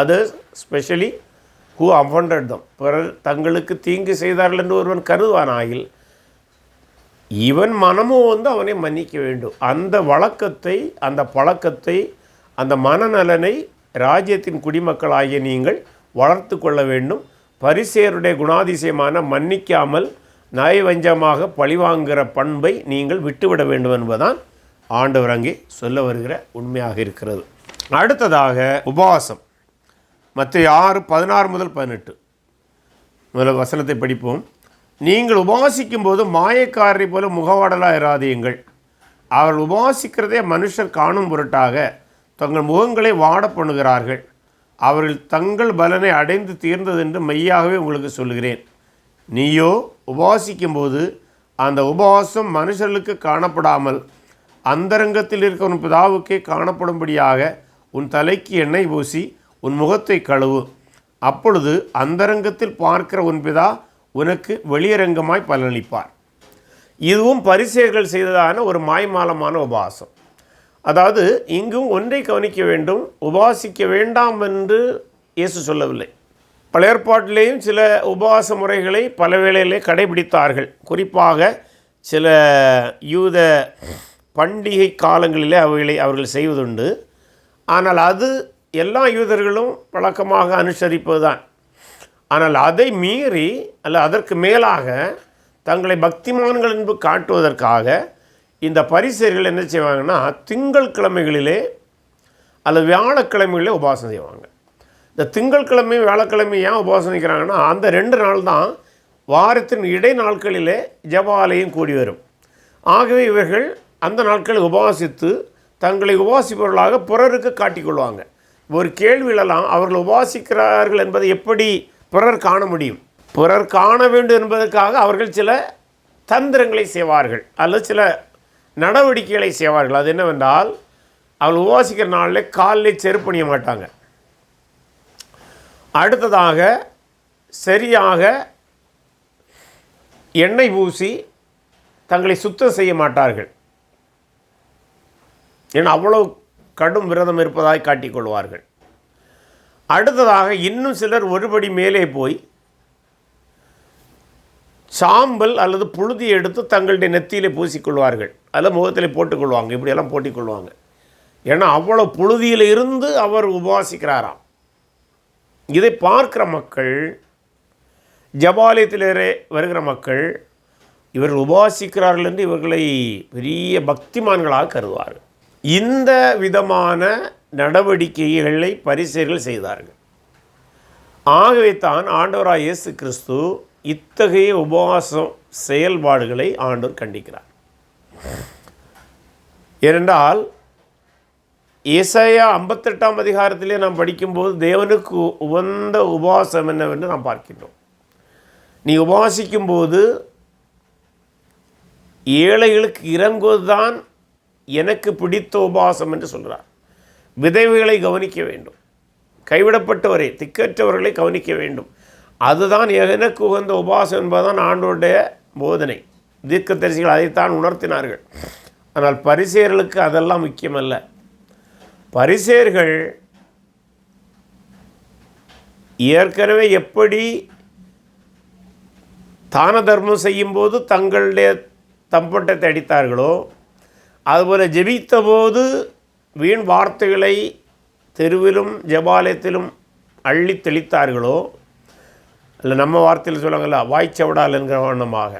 others, especially who offended them. பிறர் தங்களுக்கு தீங்கு செய்தார்கள் என்று ஒருவன் கருதுவானாயில் இவன் மனமும் அவனை மன்னிக்க வேண்டும். அந்த வழக்கத்தை, அந்த பழக்கத்தை, அந்த மனநலனை ராஜ்யத்தின் குடிமக்களாகிய நீங்கள் வளர்த்து கொள்ள வேண்டும். பரிசேயருடைய குணாதிசயமான மன்னிக்காமல் நயவஞ்சமாக பழிவாங்குகிற பண்பை நீங்கள் விட்டுவிட வேண்டும் என்பதுதான் ஆண்டவர் அங்கே சொல்ல வருகிற உண்மையாக இருக்கிறது. அடுத்ததாக உபவாசம். மத்தேயு 6:16 முதல் 18 முதல் வசனத்தை படிப்போம். நீங்கள் உபவாசிக்கும் போது மாயக்காரரை போல முகவாடலாக இராதீங்கள். அவர்கள் உபவாசிக்கிறதே மனுஷர் காணும் பொருட்டாக தங்கள் முகங்களை வாட பண்ணுகிறார்கள். அவர்கள் தங்கள் பலனை அடைந்து தீர்ந்ததென்று மெய்யாகவே உங்களுக்கு சொல்கிறேன். நீயோ உபவாசிக்கும்போது அந்த உபவாசம் மனுஷர்களுக்கு காணப்படாமல் அந்தரங்கத்தில் இருக்கிற உன் பிதாவுக்கே காணப்படும்படியாக உன் தலைக்கு எண்ணெய் பூசி உன் முகத்தை கழுவு. அப்பொழுது அந்தரங்கத்தில் பார்க்கிற உன் பிதா உனக்கு வெளியரங்கமாய் பலனளிப்பார். இதுவும் பரிசேயர்கள் செய்ததான ஒரு மாய்மாலமான உபவாசம். அதாவது இங்கும் ஒன்றை கவனிக்க வேண்டும், உபவாசிக்க வேண்டாம் என்று இயேசு சொல்லவில்லை. பழைய ஏற்பாட்டிலேயும் சில உபவாச முறைகளை பல வேளையிலே கடைபிடித்தார்கள். குறிப்பாக சில யூத பண்டிகை காலங்களிலே அவர்கள் செய்வதுண்டு. ஆனால் அது எல்லா யூதர்களும் வழக்கமாக அனுசரிப்பது தான். ஆனால் அதை மீறி அல்ல அதற்கு மேலாக தங்களை பக்திமான்கள் என்று காட்டுவதற்காக இந்த பரிசேயர்கள் என்ன செய்வாங்கன்னா, திங்கள் கிழமைகளிலே அல்லது வியாழக்கிழமைகளிலே உபவாசம் செய்வாங்க. இந்த திங்கட்கிழமை வியாழக்கிழமை ஏன் உபவாசம் செய்கிறாங்கன்னா, அந்த 2 நாள் தான் வாரத்தின் இடை நாட்களிலே ஜெப ஆலயம் கூடி வரும். ஆகவே இவர்கள் அந்த நாட்களில் உபவாசித்து தங்களை உபவாசிப்பவர்களாக பிறருக்கு காட்டிக்கொள்வாங்க. ஒரு கேள்வியிலலாம் அவர்கள் உபவாசிக்கிறார்கள் என்பதை எப்படி பிறர் காண முடியும்? பிறர் காண வேண்டும் என்பதற்காக அவர்கள் சில தந்திரங்களை செய்வார்கள் அல்லது சில நடவடிக்கைகளை செய்வார்கள். அது என்னவென்றால், அவர்கள் உபவாசிக்கிற நாளில் காலில் செருப்பு அணிய மாட்டாங்க. அடுத்ததாக சரியாக எண்ணெய் பூசி தங்களை சுத்தம் செய்ய மாட்டார்கள். ஏன்னா அவ்வளவு கடும் விரதம் இருப்பதாக காட்டிக்கொள்வார்கள். அடுத்ததாக இன்னும் சிலர் ஒருபடி மேலே போய் சாம்பல் அல்லது புழுதியை எடுத்து தங்களுடைய நெத்தியிலே பூசிக்கொள்வார்கள், அல்லது முகத்திலே போட்டுக்கொள்வாங்க. இப்படியெல்லாம் போட்டிக்கொள்வாங்க. ஏன்னா அவ்வளோ புழுதியில் இருந்து அவர் உபவாசிக்கிறாராம். இதை பார்க்கிற மக்கள், ஜபாலயத்திலே வருகிற மக்கள், இவர்கள் உபவாசிக்கிறார்கள் என்று இவர்களை பெரிய பக்திமான்களாக கருதுவார்கள். இந்த விதமான நடவடிக்கைகளை பரிசேயர்கள் செய்தார்கள். ஆகவே தான் ஆண்டவராய் இயேசு கிறிஸ்து இத்தகைய உபவாசம் செயல்பாடுகளை ஆண்டவர் கண்டிக்கிறார். ஏனென்றால் ஏசாயா 58ஆம் அதிகாரத்திலே நாம் படிக்கும்போது தேவனுக்கு உகந்த உபவாசம் என்னவென்று நாம் பார்க்கின்றோம். நீ உபவாசிக்கும்போது ஏழைகளுக்கு இறங்குவதுதான் எனக்கு பிடித்த உபவாசம் என்று சொல்கிறார். விதவைகளை கவனிக்க வேண்டும், கைவிடப்பட்டவரை திக்கற்றவர்களை கவனிக்க வேண்டும். அதுதான் எனக்கு உகந்த உபவாசம் என்பதுதான் ஆண்டவருடைய போதனை. தீர்க்கதரிசிகள் அதைத்தான் உணர்த்தினார்கள். ஆனால் பரிசேயர்களுக்கு அதெல்லாம் முக்கியமல்ல. பரிசேயர்கள் ஏற்கனவே எப்படி தான தர்மம் செய்யும்போது தங்களுடைய தம்பட்டத்தை அடித்தார்களோ, அதுபோல் ஜெபித்த போது வீண் வார்த்தைகளை தெருவிலும் ஜபாலயத்திலும் அள்ளி தெளித்தார்களோ, இல்லை நம்ம வார்த்தையில் சொல்லுவாங்கள்ல வாய்ச்சவடால் என்கிற வண்ணமாக,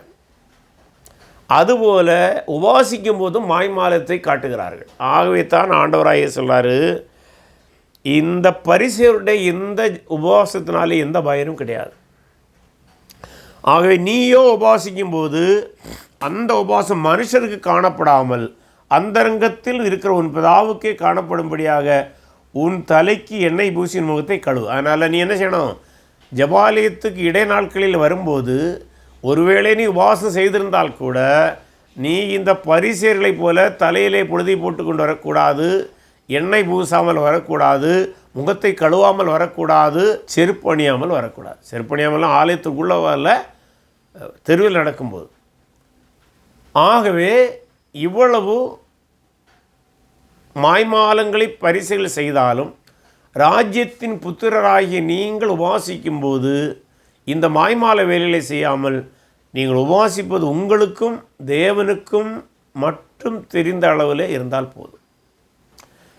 அதுபோல் உபாசிக்கும் போதும் மாய்மாலத்தை காட்டுகிறார்கள். ஆகவே தான் ஆண்டவராயே சொல்கிறாரு, இந்த பரிசேயருடைய இந்த உபவாசத்தினாலே எந்த பயனும் கிடையாது. ஆகவே நீயோ உபாசிக்கும் போது அந்த உபவாசம் மனுஷருக்கு காணப்படாமல் அந்தரங்கத்தில் இருக்கிற உன் பிதாவுக்கே காணப்படும்படியாக உன் தலைக்கு எண்ணெய் பூசின் முகத்தை கழுவு. அதனால் நீ என்ன செய்யணும்? ஜபாலயத்துக்கு இடை நாட்களில் வரும்போது ஒருவேளை நீ உபவாசம் செய்திருந்தால் கூட நீ இந்த பரிசேயர்களைப் போல தலையிலே பொழுதை போட்டு கொண்டு வரக்கூடாது, எண்ணெய் பூசாமல் வரக்கூடாது, முகத்தை கழுவாமல் வரக்கூடாது, செருப்பு அணியாமல் வரக்கூடாது. செருப்பு அணியாமல்லாம் ஆலயத்துக்குள்ளே வரல, தெருவில் நடக்கும்போது. ஆகவே இவ்வளவு மாய்மாலங்களை பரிசைகள் செய்தாலும் ராஜ்யத்தின் புத்திரராகிய நீங்கள் உபாசிக்கும்போது இந்த மாய்மால வேலைகளை செய்யாமல் நீங்கள் உபாசிப்பது உங்களுக்கும் தேவனுக்கும் மட்டும் தெரிந்த அளவில் இருந்தால் போதும்.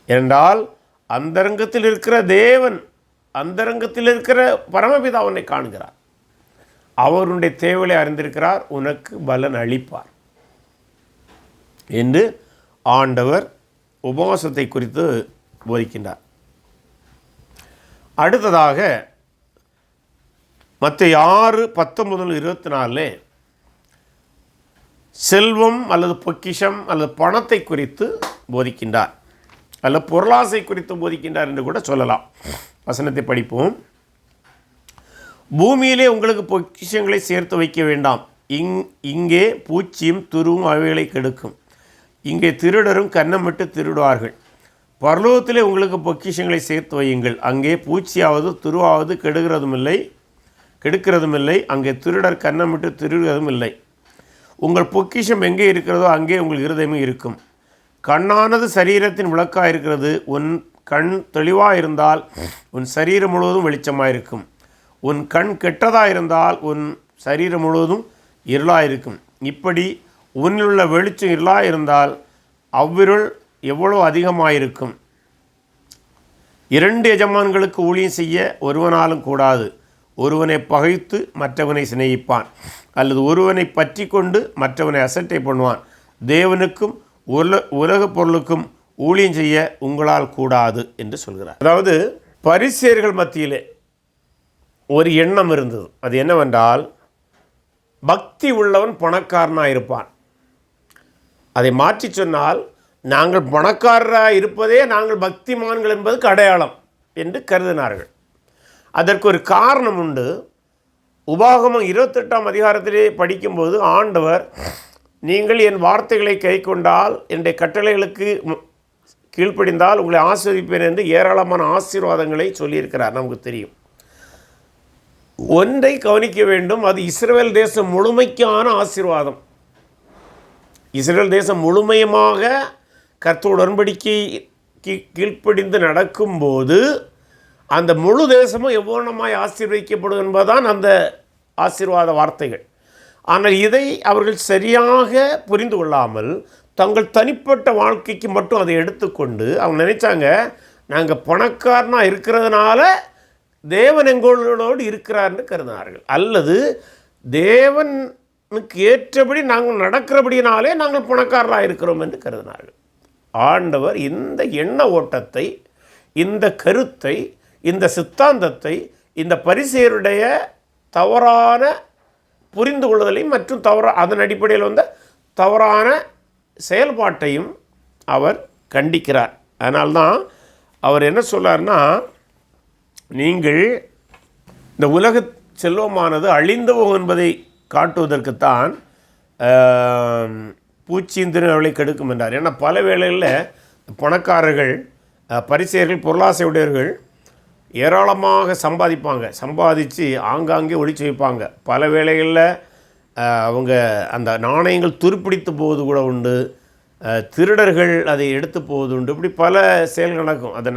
என்றால் அந்தரங்கத்தில் இருக்கிற தேவன், அந்தரங்கத்தில் இருக்கிற பரமபிதா உன்னை காண்கிறார், அவருடைய தேவையை அறிந்திருக்கிறார், உனக்கு பலன் அளிப்பார் என்று ஆண்டவர் உபவாசத்தை குறித்து போதிக்கின்றார். அடுத்ததாக மத்தேயு 6:19-24 செல்வம் அல்லது பொக்கிஷம் அல்லது பணத்தை குறித்து போதிக்கின்றார், அல்லது பொருளாசை குறித்து போதிக்கின்றார் என்று கூட சொல்லலாம். வசனத்தை படிப்போம். பூமியிலே உங்களுக்கு பொக்கிஷங்களை சேர்த்து வைக்க வேண்டாம், இங்கே பூச்சியும் துருவும் அவைகளை கெடுக்கும், இங்கே திருடரும் கன்னமிட்டு திருடுவார்கள், பரலோகத்திலே உங்களுக்கு பொக்கிஷங்களை சேர்த்து வையுங்கள், அங்கே பூச்சியாவது துருவாவது கெடுக்கிறதும் இல்லை, அங்கே திருடர் கன்னமிட்டு திருடுவதும் இல்லை. உங்கள் பொக்கிஷம் எங்கே இருக்கிறதோ அங்கே உங்கள் இருதயமும் இருக்கும். கண்ணானது சரீரத்தின் விளக்காக இருக்கிறது. உன் கண் தெளிவாக இருந்தால் உன் சரீரம் முழுவதும் வெளிச்சமாக இருக்கும். உன் கண் கெட்டதாக இருந்தால் உன் சரீரம் முழுவதும் இருளாக இருக்கும். இப்படி உன்னிலுள்ள வெளிச்சம் இருளாக இருந்தால் அவ்விருள் எவ்வளோ அதிகமாயிருக்கும். 2 எஜமான்களுக்கு ஊழியம் செய்ய ஒருவனாலும் கூடாது. ஒருவனை பகைத்து மற்றவனை சிநேகிப்பான், அல்லது ஒருவனை பற்றி கொண்டு மற்றவனை அசட்டை பண்ணுவான். தேவனுக்கும் உலகப் பொருளுக்கும் ஊழியம் செய்ய உங்களால் கூடாது என்று சொல்கிறார். அதாவது பரிசேயர்கள் மத்தியிலே ஒரு எண்ணம் இருந்தது. அது என்னவென்றால், பக்தி உள்ளவன் பணக்காரனாக இருப்பான். அதை மாற்றி சொன்னால், நாங்கள் பணக்காரராக இருப்பதே நாங்கள் பக்திமான்கள் என்பதுக்கு அடையாளம் என்று கருதினார்கள். அதற்கு ஒரு காரணம் உண்டு. உபாகமம் 28ஆம் அதிகாரத்திலே படிக்கும்போது ஆண்டவர், நீங்கள் என் வார்த்தைகளை கை கொண்டால், என்னுடைய கட்டளைகளுக்கு கீழ்ப்படிந்தால் உங்களை ஆசீர்வதிப்பேன் என்று ஏராளமான ஆசீர்வாதங்களை சொல்லியிருக்கிறார். நமக்கு தெரியும். ஒன்றை கவனிக்க வேண்டும், அது இஸ்ரவேல் தேசம் முழுமைக்கான ஆசீர்வாதம். இஸ்ரவேல் தேசம் முழுமையமாக கர்த்தருடைய உடன்படிக்கைக்கு கீழ்ப்படிந்து நடக்கும்போது அந்த முழு தேசமும் எவ்வளமாய் ஆசீர்வதிக்கப்படும் என்பதுதான் அந்த ஆசீர்வாத வார்த்தைகள். ஆனால் இதை அவர்கள் சரியாக புரிந்து கொள்ளாமல் தங்கள் தனிப்பட்ட வாழ்க்கைக்கு மட்டும் அதை எடுத்துக்கொண்டு அவங்க நினைச்சாங்க, நாங்கள் பணக்காரனாக இருக்கிறதுனால தேவன் எங்களோடு இருக்கிறார்னு கருதினார்கள், அல்லது தேவனுக்கு ஏற்றபடி நாங்கள் நடக்கிறபடினாலே நாங்கள் பணக்காரராக இருக்கிறோம் என்று கருதினார்கள். ஆண்டவர் இந்த எண்ண ஓட்டத்தை, இந்த கருத்தை, இந்த சித்தாந்தத்தை, இந்த பரிசேயருடைய தவறான புரிந்து கொள்ளுதலையும் மற்றும் அதன் அடிப்படையில் வந்த தவறான செயல்பாட்டையும் அவர் கண்டிக்கிறார். அதனால்தான் அவர் என்ன சொல்றார்னா, நீங்கள் இந்த உலக செல்வமானது அழிந்து போகும் என்பதை காட்டுவதற்குத்தான் பூச்சிந்திரவளை கெடுக்கும் என்றார். ஏன்னா பல வேளைகளில் பணக்காரர்கள், பரிசேயர்கள், பொருளாசை உடையவர்கள் ஏராளமாக சம்பாதிச்சு ஆங்காங்கே ஒழிச்சு வைப்பாங்க. பல வேளைகளில் அவங்க அந்த நாணயங்கள் துருப்பிடித்து போவது கூட உண்டு. திருடர்கள் அதை எடுத்து போவது உண்டு. இப்படி பல செயல்கள் நடக்கும். அது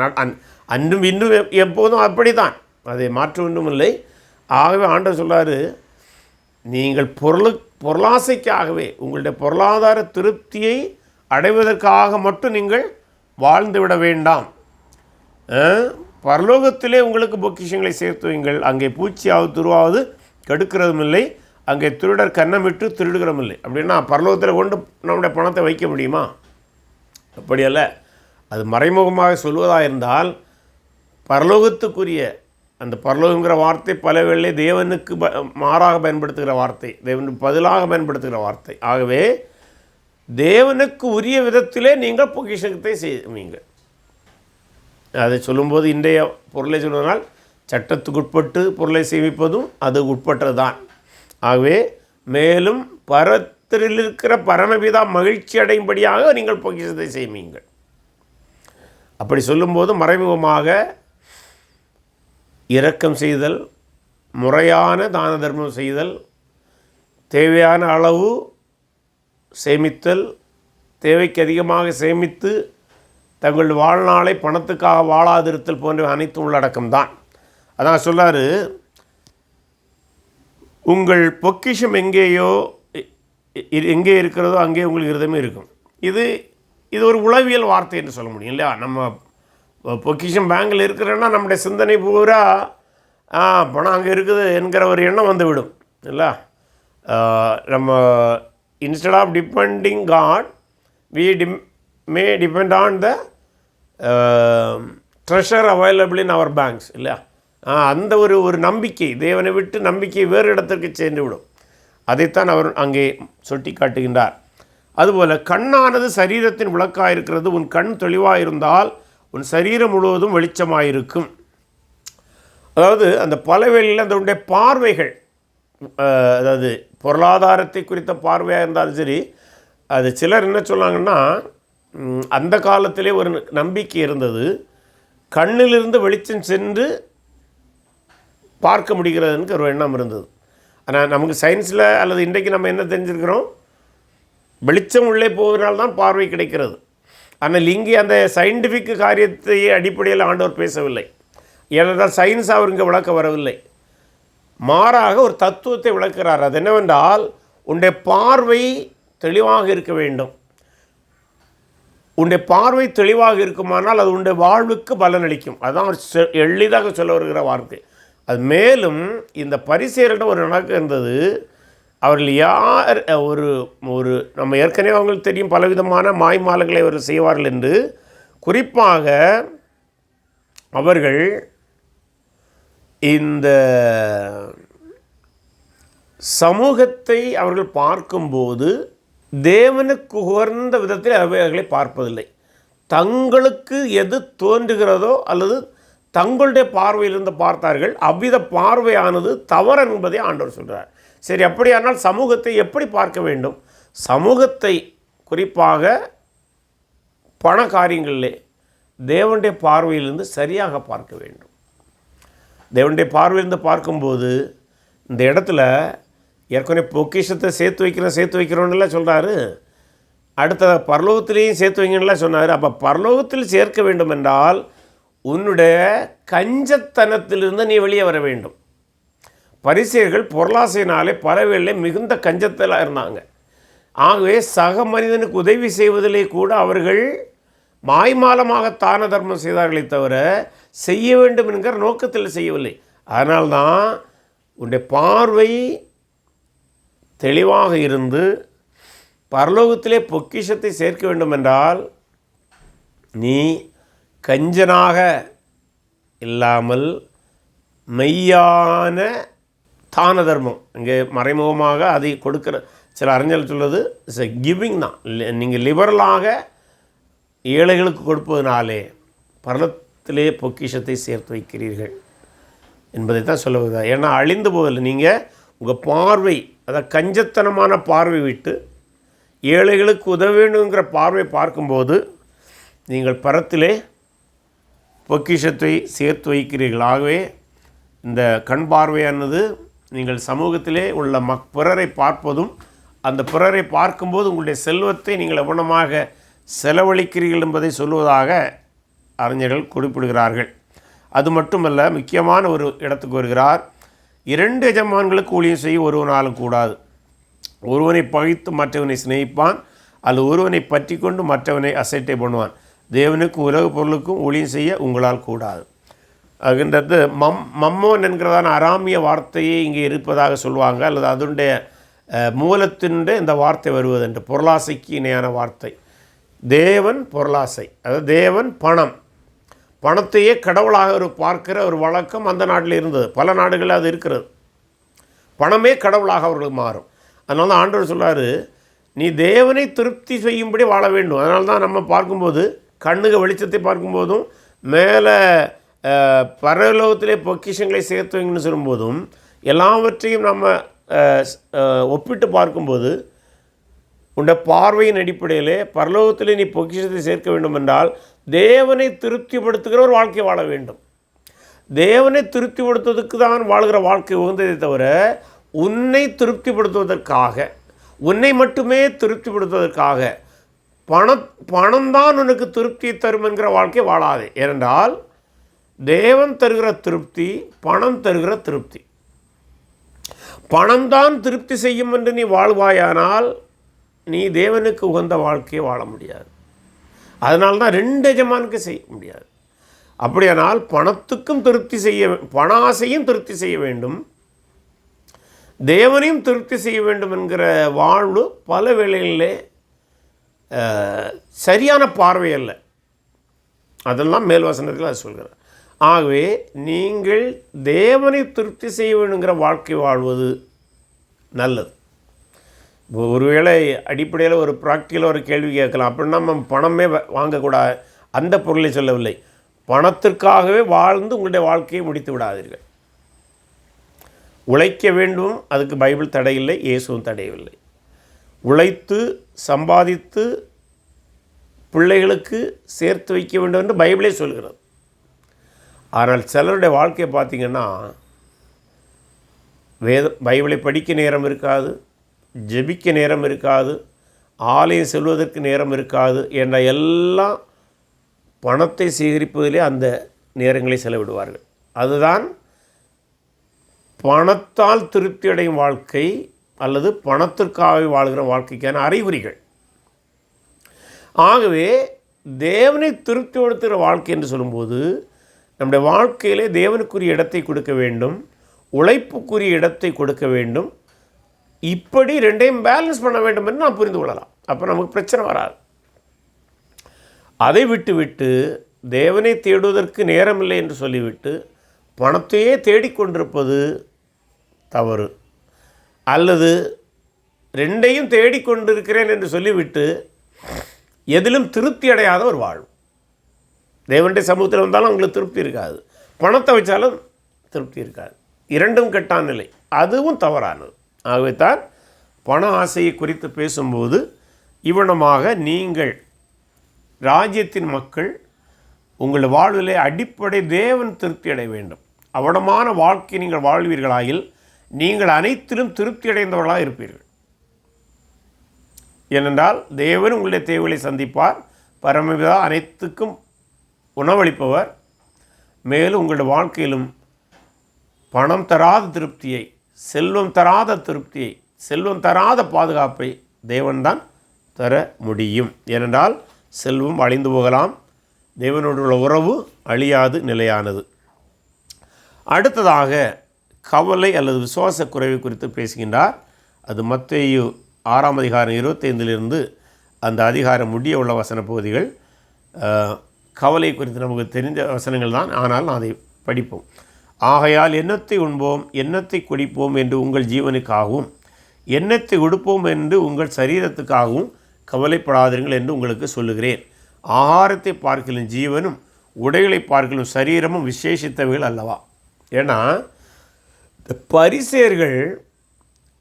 அன்றும் இன்னும் எப்போதும் அப்படி தான், அதை மாற்ற ஒன்றும் இல்லை. ஆகவே ஆண்டவர் சொல்கிறாரு, நீங்கள் பொருளாசைக்காகவே உங்களுடைய பொருளாதார திருப்தியை அடைவதற்காக மட்டும் நீங்கள் வாழ்ந்து விட வேண்டாம். பரலோகத்திலே உங்களுக்கு பொக்கிஷங்களை சேர்த்து வைங்கள், அங்கே பூச்சியாவது துருவாவது கெடுக்கிறதும் இல்லை, அங்கே திருடர் கன்னமிட்டு திருடுகிறதும் இல்லை. அப்படின்னா பரலோகத்தில் கொண்டு நம்முடைய பணத்தை வைக்க முடியுமா? அப்படியல்ல. அது மறைமுகமாக சொல்வதாக இருந்தால் பரலோகத்துக்குரிய அந்த பரலோகங்கிற வார்த்தை பல வேளை தேவனுக்கு மாறாக பயன்படுத்துகிற வார்த்தை, தேவனுக்கு பதிலாக பயன்படுத்துகிற வார்த்தை. ஆகவே தேவனுக்கு உரிய விதத்திலே நீங்கள் பொக்கிஷத்தை செய்வீங்க. அதை சொல்லும்போது இன்றைய பொருளை சொல்வதனால் சட்டத்துக்குட்பட்டு பொருளை சேமிப்பதும் அது உட்பட்டது தான். ஆகவே மேலும் பரத்தில் இருக்கிற பரமபிதா மகிழ்ச்சி அடையும்படியாக நீங்கள் பொக்கிஷத்தை செய்வீங்கள். அப்படி சொல்லும்போது மறைமுகமாக இரக்கம் செய்தல், முறையான தான தர்மம் செய்தல், தேவையான அளவு சேமித்தல், தேவைக்கு அதிகமாக சேமித்து தங்கள் வாழ்நாளை பணத்துக்காக வாழாதிருத்தல் போன்ற அனைத்தும் உள்ளடக்கம்தான். அதான் சொல்லாரு, உங்கள் பொக்கிஷம் எங்கே இருக்கிறதோ அங்கே உங்களுக்கு இருதமே இருக்கும். இது ஒரு உளவியல் வார்த்தை என்று சொல்ல முடியும் இல்லையா? நம்ம பொக்கிஷம் பேங்கில் இருக்கிறேன்னா நம்முடைய சிந்தனை பூரா பணம் அங்கே இருக்குது என்கிற ஒரு எண்ணம் வந்துவிடும் இல்லை? நம்ம instead of depending God may depend on the treasure available in our banks இல்லையா? அந்த ஒரு நம்பிக்கை, தேவனை விட்டு நம்பிக்கை வேறு இடத்திற்கு சென்று விடும். அதைத்தான் அவர் அங்கே சுட்டி காட்டுகின்றார். அதுபோல் கண்ணானது சரீரத்தின் விளக்காக இருக்கிறது. உன் கண் தெளிவாக இருந்தால் உன் சரீரம் முழுவதும் வெளிச்சமாயிருக்கும். அதாவது அந்த பலவேளையில் அதனுடைய பார்வைகள், அதாவது பொருளாதாரத்தை குறித்த பார்வையாக இருந்தாலும் சரி, அது சிலர் என்ன சொன்னாங்கன்னா, அந்த காலத்திலே ஒரு நம்பிக்கை இருந்தது, கண்ணிலிருந்து வெளிச்சம் சென்று பார்க்க முடிகிறதுன்னு ஒரு எண்ணம் இருந்தது. ஆனால் நமக்கு சயின்ஸில் அல்லது இன்றைக்கு நம்ம என்ன தெரிஞ்சிருக்கிறோம், வெளிச்சம் உள்ளே போவதனால்தான் பார்வை கிடைக்கிறது. ஆனால் இங்கே அந்த சயின்டிஃபிக் காரியத்தை அடிப்படையில் ஆண்டவர் பேசவில்லை. ஏனென்றால் சயின்ஸ் அவர் இங்கே விளக்க வரவில்லை, மாறாக ஒரு தத்துவத்தை விளக்கிறார். அது என்னவென்றால், உன்னுடைய பார்வை தெளிவாக இருக்க வேண்டும். உன்னுடைய பார்வை தெளிவாக இருக்குமானால் அது உன்னுடைய வாழ்வுக்கு பலனளிக்கும். அதுதான் அவர் எளிதாக சொல்ல வருகிற வார்த்தை. அது மேலும் இந்த பரிசேயரிடம் ஒரு நடக்க இருந்தது. அவர்கள் யார் ஒரு நம்ம ஏற்கனவே அவங்களுக்கு தெரியும், பலவிதமான மாய்மாலங்களை அவர்கள் செய்வார்கள் என்று. குறிப்பாக அவர்கள் இந்த சமூகத்தை அவர்கள் பார்க்கும்போது தேவனுக்கு உகர்ந்த விதத்தில் அவைகளை பார்ப்பதில்லை. தங்களுக்கு எது தோன்றுகிறதோ அல்லது தங்களுடைய பார்வையிலிருந்து பார்த்தார்கள். அவ்வித பார்வையானது தவறு என்பதை ஆண்டவர் சொல்கிறார். சரி, அப்படியானால் சமூகத்தை எப்படி பார்க்க வேண்டும்? சமூகத்தை குறிப்பாக பண காரியங்களிலே தேவனுடைய பார்வையிலிருந்து சரியாக பார்க்க வேண்டும். தேவனுடைய பார்வையிலிருந்து பார்க்கும்போது இந்த இடத்துல ஏற்கனவே பொக்கிஷத்தை சேர்த்து வைக்கிறோன்னெல்லாம் சொல்கிறாரு. அடுத்த பரலோகத்திலேயும் சேர்த்து வைங்கன்னெலாம் சொன்னார். அப்போ பரலோகத்தில் சேர்க்க வேண்டும் என்றால் உன்னுடைய கஞ்சத்தனத்திலிருந்து நீ வெளியே வர வேண்டும். பரிசேயர்கள் பொருளாசையினாலே பல வேளை மிகுந்த கஞ்சத்தில் இருந்தாங்க. ஆகவே சக மனிதனுக்கு உதவி செய்வதிலே கூட அவர்கள் மாய்மாலமாக தான தர்மம் செய்தார்களே தவிர செய்ய வேண்டும் என்கிற நோக்கத்தில் செய்யவில்லை. அதனால்தான் உன்னுடைய பார்வை தெளிவாக இருந்து பரலோகத்திலே பொக்கிஷத்தை சேர்க்க வேண்டும் என்றால் நீ கஞ்சனாக இல்லாமல் மெய்யான தான தர்மம், இங்கே மறைமுகமாக அதை கொடுக்குற சில அறிஞர்கள் சொல்வது இட்ஸ் எ கிவிங் தான். நீங்கள் லிபரலாக ஏழைகளுக்கு கொடுப்பதனாலே பரலத்திலே பொக்கிஷத்தை சேர்த்து வைக்கிறீர்கள் என்பதை தான் சொல்ல வருது. ஏன்னா அழிந்து போதில்லை. நீங்கள் உங்கள் பார்வை, அதாவது கஞ்சத்தனமான பார்வை விட்டு ஏழைகளுக்கு உதவ வேண்டுங்கிற பார்வை பார்க்கும்போது நீங்கள் பரத்திலே பொக்கிஷத்தை சேர்த்து வைக்கிறீர்கள். ஆகவே இந்த கண் பார்வையானது நீங்கள் சமூகத்திலே உள்ள பிறரை பார்ப்பதும், அந்த பிறரை பார்க்கும்போது உங்களுடைய செல்வத்தை நீங்கள் கவனமாக செலவழிக்கிறீர்கள் என்பதை சொல்வதாக அறிஞர்கள் குறிப்பிடுகிறார்கள். அது மட்டுமல்ல, முக்கியமான ஒரு இடத்துக்கு வருகிறார். 2 எஜமான்களுக்கு ஊழியம் செய்ய ஒருவனாலும் கூடாது. ஒருவனை பகைத்து மற்றவனை சிநேகிப்பான், அல்லது ஒருவனை பற்றி கொண்டு மற்றவனை அசட்டை பண்ணுவான். தேவனுக்கும் உலக பொருளுக்கும் ஊழியம் செய்ய உங்களால் கூடாது. அதுன்றது மம்மோன் என்கிறதான அராமிய வார்த்தையே இங்கே இருப்பதாக சொல்லுவாங்க, அல்லது அதனுடைய மூலத்தினுடைய இந்த வார்த்தை வருவது என்று. பொருளாசைக்கு இணையான வார்த்தை. தேவன் பொருளாசை, அதாவது தேவன் பணம், பணத்தையே கடவுளாக ஒரு பார்க்கிற ஒரு வழக்கம் அந்த நாட்டில் இருந்தது. பல நாடுகளில் அது இருக்கிறது. பணமே கடவுளாக அவர்களுக்கு மாறும். அதனால தான் ஆண்டவர் சொல்கிறார், நீ தேவனை திருப்தி செய்யும்படி வாழ வேண்டும். அதனால தான் நம்ம பார்க்கும்போது கண்ணுக்கு வெளிச்சத்தை பார்க்கும்போதும் மேலே பரலோகத்திலே பொக்கிஷங்களை சேர்த்து வைங்கன்னு சொல்லும்போதும் எல்லாவற்றையும் நம்ம ஒப்பிட்டு பார்க்கும்போது உண்ட பார்வையின் அடிப்படையிலே பரலோகத்திலே நீ பொக்கிஷத்தை சேர்க்க வேண்டும் என்றால் தேவனை திருப்திப்படுத்துகிற ஒரு வாழ்க்கை வாழ வேண்டும். தேவனை திருப்திப்படுத்துவதற்கு தான் வாழ்கிற வாழ்க்கை உகந்ததை தவிர உன்னை திருப்திப்படுத்துவதற்காக, உன்னை மட்டுமே திருப்திப்படுத்துவதற்காக பணம்தான் உனக்கு திருப்தியை தரும் என்கிற வாழ்க்கை வாழாதே. ஏனென்றால் தேவன் தருகிற திருப்தி பணம் தருகிற திருப்தி. பணம்தான் திருப்தி செய்யும் என்று நீ வாழ்வாயானால் நீ தேவனுக்கு உகந்த வாழ்க்கையை வாழ முடியாது. அதனால்தான் 2 எஜமானுக்கு செய்ய முடியாது. அப்படியானால் பணத்துக்கும் திருப்தி செய்ய, பண ஆசையும் திருப்தி செய்ய வேண்டும், தேவனையும் திருப்தி செய்ய வேண்டும் என்கிற வாழ்வு பல வேளைகளிலே சரியான பார்வை அல்ல. அதெல்லாம் மேல்வசனத்தில் அது சொல்கிறார். ஆகவே நீங்கள் தேவனை திருப்தி செய்ய வேண்டுங்கிற வாழ்க்கை வாழ்வது நல்லது. இப்போ ஒருவேளை அடிப்படையில் ஒரு ப்ராக்டிக்கலாக ஒரு கேள்வி கேட்கலாம், அப்படின்னா நம்ம பணமே வாங்கக்கூடாது, அந்த பொருளை சொல்லவில்லை. பணத்திற்காகவே வாழ்ந்து உங்களுடைய வாழ்க்கையை முடித்து விடாதீர்கள். உழைக்க வேண்டும், அதுக்கு பைபிள் தடையில்லை, இயேசுவும் தடையில்லை. உழைத்து சம்பாதித்து பிள்ளைகளுக்கு சேர்த்து வைக்க வேண்டும் என்று பைபிளே சொல்கிறது. ஆனால் சிலருடைய வாழ்க்கையை பார்த்திங்கன்னா பைபிளை படிக்க நேரம் இருக்காது, ஜெபிக்க நேரம் இருக்காது, ஆலயம் செல்வதற்கு நேரம் இருக்காது என்ற எல்லாம் பணத்தை சேகரிப்பதிலே அந்த நேரங்களை செலவிடுவார்கள். அதுதான் பணத்தால் திருப்தி அடையும் வாழ்க்கை அல்லது பணத்திற்காக வாழ்கிற வாழ்க்கைக்கான அறிகுறிகள். ஆகவே தேவனை திருப்திப்படுத்துகிற வாழ்க்கை என்று சொல்லும்போது நம்முடைய வாழ்க்கையிலே தேவனுக்குரிய இடத்தை கொடுக்க வேண்டும், உழைப்புக்குரிய இடத்தை கொடுக்க வேண்டும். இப்படி ரெண்டையும் பேலன்ஸ் பண்ண வேண்டும் என்று நாம் புரிந்து கொள்ளலாம். அப்போ நமக்கு பிரச்சனை வராது. அதை விட்டு தேவனை தேடுவதற்கு நேரமில்லை என்று சொல்லிவிட்டு பணத்தையே தேடிக்கொண்டிருப்பது தவறு. அல்லது ரெண்டையும் தேடிக்கொண்டிருக்கிறேன் என்று சொல்லிவிட்டு எதிலும் திருப்தி அடையாத ஒரு வாழ்வு. தேவனுடைய சமூகத்தில் வந்தாலும் அவங்களுக்கு திருப்தி இருக்காது, பணத்தை வச்சாலும் திருப்தி இருக்காது. இரண்டும் கெட்டான நிலை, அதுவும் தவறானது. ஆகவே தான் பண ஆசையை குறித்து பேசும்போது இவனமாக நீங்கள் ராஜ்யத்தின் மக்கள் உங்கள் வாழ்விலே அடிப்படை தேவன் திருப்தி அடைய வேண்டும். அவனமான வாழ்க்கை நீங்கள் வாழ்வீர்களாயில் நீங்கள் அனைத்திலும் திருப்தி அடைந்தவர்களாக இருப்பீர்கள். ஏனென்றால் தேவன் உங்களுடைய தேவைகளை சந்திப்பார், பரமபிதா அனைத்துக்கும் உணவளிப்பவர். மேலும் உங்களுடைய வாழ்க்கையிலும் பணம் தராத திருப்தியை, செல்வம் தராத திருப்தியை, செல்வம் தராத பாதுகாப்பை தேவன்தான் தர முடியும். ஏனென்றால் செல்வம் அழிந்து போகலாம், தேவனோடு உள்ள உறவு அழியாது, நிலையானது. அடுத்ததாக கவலை அல்லது விசுவாச குறைவை குறித்து பேசுகின்றார். அது மத்தேயு 6 அதிகாரம் 25 அந்த அதிகாரம் முடிய உள்ள வசன பகுதிகள். கவலை குறித்து நமக்கு தெரிந்த வசனங்கள் தான், ஆனால் நான் அதை படிப்போம். ஆகையால் எண்ணத்தை உண்போம், எண்ணத்தை குடிப்போம் என்று உங்கள் ஜீவனுக்காகவும், எண்ணத்தை உடுப்போம் என்று உங்கள் சரீரத்துக்காகவும் கவலைப்படாதீர்கள் என்று உங்களுக்கு சொல்லுகிறேன். ஆகாரத்தை பார்க்கலும் ஜீவனும் உடைகளை பார்க்கலும் சரீரமும் விசேஷித்தவைகள் அல்லவா. ஏன்னா இந்த பரிசேயர்கள்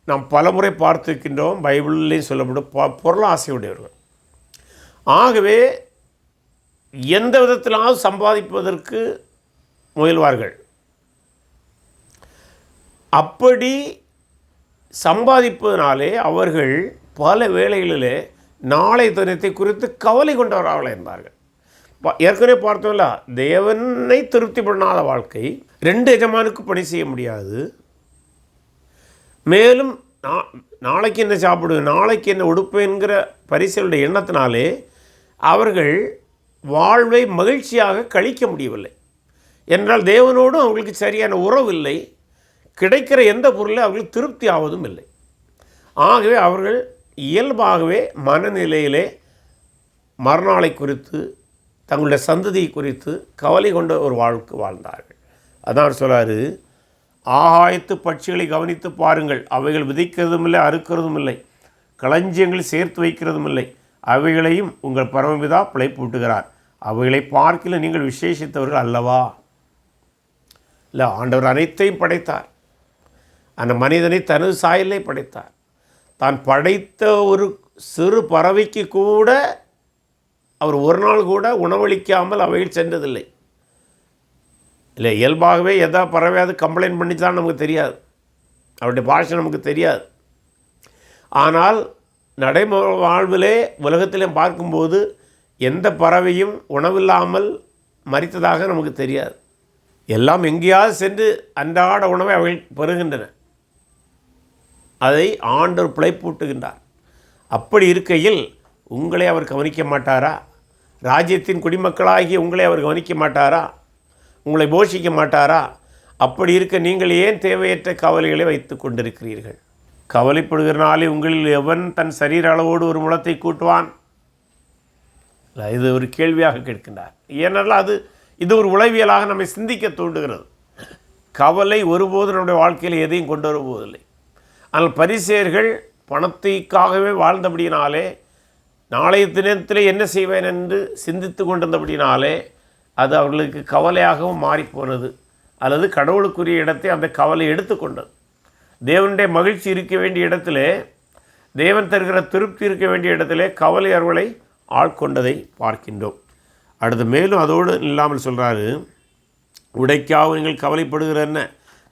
நாம் பலமுறை பார்த்துருக்கின்றோம், பைபிள்லேயும் சொல்லப்படும் பொருள் ஆசையுடையவர்கள். ஆகவே எந்த விதத்திலாவது சம்பாதிப்பதற்கு முயல்வார்கள். அப்படி சம்பாதிப்பதனாலே அவர்கள் பல வேளைகளிலே நாளை தினத்தை குறித்து கவலை கொண்டவர்களாக இருந்தார்கள். ஏற்கனவே பார்த்தோம்ல, தேவனை திருப்தி பண்ணாத வாழ்க்கை, 2 எஜமானுக்கு பணி செய்ய முடியாது. மேலும் நாளைக்கு என்ன சாப்பிடுவேன், நாளைக்கு என்ன உடுப்பேங்கிற பரிசலுடைய எண்ணத்தினாலே அவர்கள் வாழ்வை மகிழ்ச்சியாக கழிக்க முடியவில்லை. என்றால் தேவனோடும் அவங்களுக்கு சரியான உறவு இல்லை, கிடைக்கிற எந்த பொருளை அவர்கள் திருப்தி ஆவதும் இல்லை. ஆகவே அவர்கள் இயல்பாகவே மனநிலையிலே மறுநாளை குறித்து, தங்களுடைய சந்ததியை குறித்து கவலை கொண்ட ஒரு வாழ்க்கை வாழ்ந்தார்கள். அதான் சொல்கிறாரு, ஆகாயத்து பட்சிகளை கவனித்து பாருங்கள், அவைகள் விதைக்கிறதும் இல்லை, அறுக்கிறதும் இல்லை, களஞ்சியங்கள் சேர்த்து வைக்கிறதும் இல்லை, அவைகளையும் உங்கள் பரமபிதா பிழைப்பூட்டுகிறார். அவைகளை பார்க்கல நீங்கள் விசேஷித்தவர்கள் அல்லவா. இல்லை, ஆண்டவர் அனைத்தையும் படைத்தார். அந்த மனிதனை தனது சாயலை படைத்தார். தான் படைத்த ஒரு சிறு பறவைக்கு கூட அவர் ஒரு நாள் கூட உணவளிக்காமல் அவைகள் சென்றதில்லை. இல்லை, இயல்பாகவே எதா பறவையாவது கம்ப்ளைண்ட் பண்ணித்தான் நமக்கு தெரியாது, அவருடைய பாஷை நமக்கு தெரியாது. ஆனால் நடைமுறை வாழ்விலே உலகத்திலே பார்க்கும்போது எந்த பறவையும் உணவில்லாமல் மரித்ததாக நமக்கு தெரியாது. எல்லாம் எங்கேயாவது சென்று அன்றாட உணவை அவைகள் பெறுகின்றன. அதை ஆண்டவர் பிழைப்பூட்டுகின்றார். அப்படி இருக்கையில் உங்களை அவர் கவனிக்க மாட்டாரா? ராஜ்யத்தின் குடிமக்களாகிய உங்களை அவர் கவனிக்க மாட்டாரா? உங்களை போஷிக்க மாட்டாரா? அப்படி இருக்க நீங்கள் ஏன் தேவையற்ற கவலைகளை வைத்து கொண்டிருக்கிறீர்கள்? கவலைப்படுகிறனாலே உங்களில் எவன் தன் சரீர அளவோடு ஒரு முழத்தை கூட்டுவான்? இது ஒரு கேள்வியாக கேட்கின்றார். ஏனென்றால் இது ஒரு உளவியலாக நம்மை சிந்திக்க தூண்டுகிறது. கவலை ஒருபோது நம்முடைய வாழ்க்கையில் எதையும் கொண்டு வருவதில்லை. ஆனால் பரிசேயர்கள் பணத்திற்காகவே வாழ்ந்தபடியினாலே, நாளைய தினத்தில் என்ன செய்வேன் என்று சிந்தித்து கொண்டிருந்தபடினாலே அது அவர்களுக்கு கவலையாகவும் மாறிப்போனது. அல்லது கடவுளுக்குரிய இடத்தை அந்த கவலை எடுத்துக்கொண்டது. தேவனுடைய மகிழ்ச்சி இருக்க வேண்டிய இடத்திலே, தேவன் தருகிற திருப்தி இருக்க வேண்டிய இடத்திலே கவலை அவர்களை ஆட்கொண்டதை பார்க்கின்றோம். அடுத்து மேலும் அதோடு இல்லாமல் சொல்கிறாரு, உடைக்காக நீங்கள் கவலைப்படுகிற என்ன,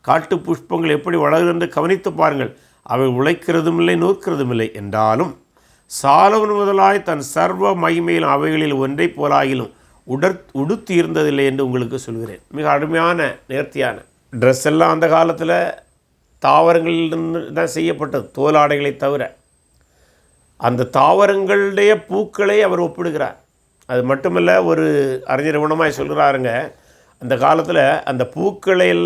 காட்டு புஷ்பங்கள் எப்படி வளர்கிறது என்று கவனித்து பாருங்கள், அவை உழைக்கிறதும் இல்லை நூற்கிறதும் இல்லை என்றாலும் சாலமன் முதலாய் தன் சர்வ மகிமையில் அவைகளில் ஒன்றை போலாகிலும் உடுத்தி இருந்ததில்லை என்று உங்களுக்கு சொல்கிறேன். மிக அருமையான நேர்த்தியான ட்ரெஸ் எல்லாம் அந்த காலத்தில் தாவரங்களிலிருந்து தான் செய்யப்பட்டது, தோலாடைகளை தவிர. அந்த தாவரங்களுடைய பூக்களை அவர் ஒப்பிடுகிறார். அது மட்டுமல்ல, ஒரு அறிஞர் குணமாய் சொல்கிறாருங்க, அந்த காலத்தில் அந்த பூக்களில்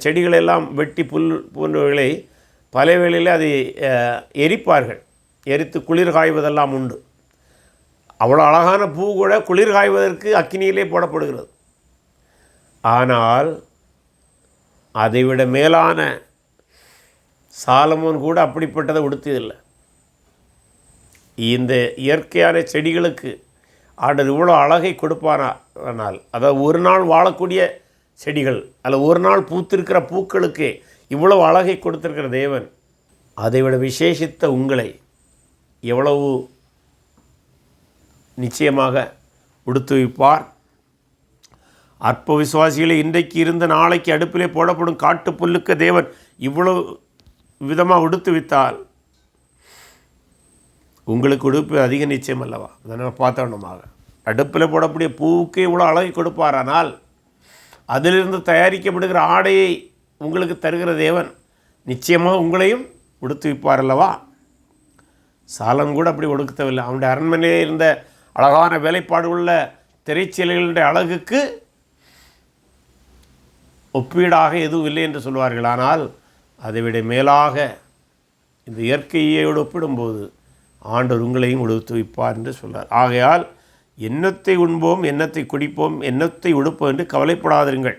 செடிகளெல்லாம் வெட்டி புல் போன்றவைகளை பல வேளையில் அதை எரிப்பார்கள், எரித்து குளிர் காய்வதெல்லாம் உண்டு. அவ்வளோ அழகான பூ கூட குளிர் காய்வதற்கு அக்கினியிலே போடப்படுகிறது. ஆனால் அதைவிட மேலான சாலமோன் கூட அப்படிப்பட்டதை உடுத்தியதில்லை. இந்த இயற்கையான செடிகளுக்கு ஆண்டவர் இவ்வளோ அழகை கொடுப்பானால், அதாவது ஒரு நாள் வாழக்கூடிய செடிகள் அல்ல ஒரு நாள் பூத்திருக்கிற பூக்களுக்கு இவ்வளவு அழகை கொடுத்திருக்கிற தேவன் அதைவிட விசேஷித்த உங்களை எவ்வளவு நிச்சயமாக உடுத்துவிப்பார். அற்ப விசுவாசிகளை இன்றைக்கு இருந்த நாளைக்கு அடுப்பிலே போடப்படும் காட்டு புல்லுக்கு தேவன் இவ்வளவு விதமாக உடுத்துவித்தால் உங்களுக்கு உடுப்பு அதிக நிச்சயம் அல்லவா? அதை நம்ம பார்த்தோன்னமாக அடுப்பில் போடக்கூடிய பூவுக்கு இவ்வளோ அழகை கொடுப்பாரானால் அதிலிருந்து தயாரிக்கப்படுகிற ஆடையை உங்களுக்கு தருகிற தேவன் நிச்சயமாக உங்களையும் உடுத்துவிப்பார் அல்லவா? சாலன் கூட அப்படி ஒடுக்கத்தவில்லை. அவனுடைய அரண்மனையிலே இருந்த அழகான வேலைப்பாடு உள்ள திரைச்சீலைகளுடைய அழகுக்கு ஒப்பீடாக எதுவும் இல்லை என்று சொல்வார்கள். ஆனால் அதைவிட மேலாக இந்த இயற்கையோடு ஒப்பிடும்போது ஆண்டவர் உங்களையும் உடுத்துவிப்பார் என்று சொல்கிறார். ஆகையால் எண்ணத்தை உண்போம், எண்ணத்தை குடிப்போம், எண்ணத்தை உடுப்போம் என்று கவலைப்படாதிருங்கள்.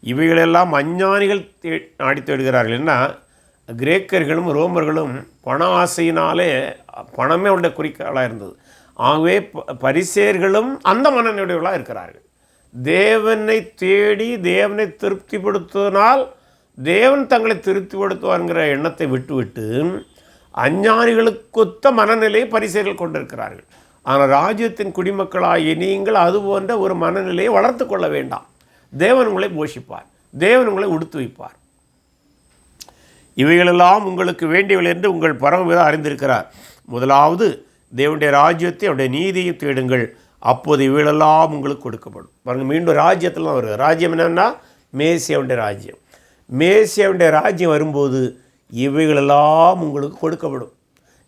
இவைகளெல்லாம் அஞ்ஞானிகள் நாடி தேடுகிறார்கள். என்ன, கிரேக்கர்களும் ரோமர்களும் பண ஆசையினாலே பணமே அவருடைய குறிக்கோளாக இருந்தது. ஆகவே பரிசேயர்களும் அந்த மனநிலைகளாக இருக்கிறார்கள். தேவனை தேடி தேவனை திருப்திப்படுத்துவதனால் தேவன் தங்களை திருப்திப்படுத்துவார்ங்கிற எண்ணத்தை விட்டுவிட்டு அஞ்ஞானிகளுக்கொத்த மனநிலையை பரிசேயர்கள் கொண்டிருக்கிறார்கள். ஆனால் ராஜ்யத்தின் குடிமக்களாகிய நீங்கள் அது போன்ற ஒரு மனநிலையை வளர்த்து கொள்ள வேண்டாம். தேவன் உங்களை போஷிப்பார், தேவன் உங்களை உடுத்துவிப்பார். இவைகளெல்லாம் உங்களுக்கு வேண்டியவர்கள் என்று உங்கள் பரமபிதா அறிந்திருக்கிறார். முதலாவது தேவனுடைய ராஜ்யத்தை அவருடைய நீதியை தேடுங்கள், அப்போது இவைகளெல்லாம் உங்களுக்கு கொடுக்கப்படும். பாருங்கள், மீண்டும் ராஜ்யத்தில் தான் வருது. ராஜ்யம் என்னென்னா மேசியாவுடைய ராஜ்யம். மேசியாவுடைய ராஜ்யம் வரும்போது இவைகளெல்லாம் உங்களுக்கு கொடுக்கப்படும்.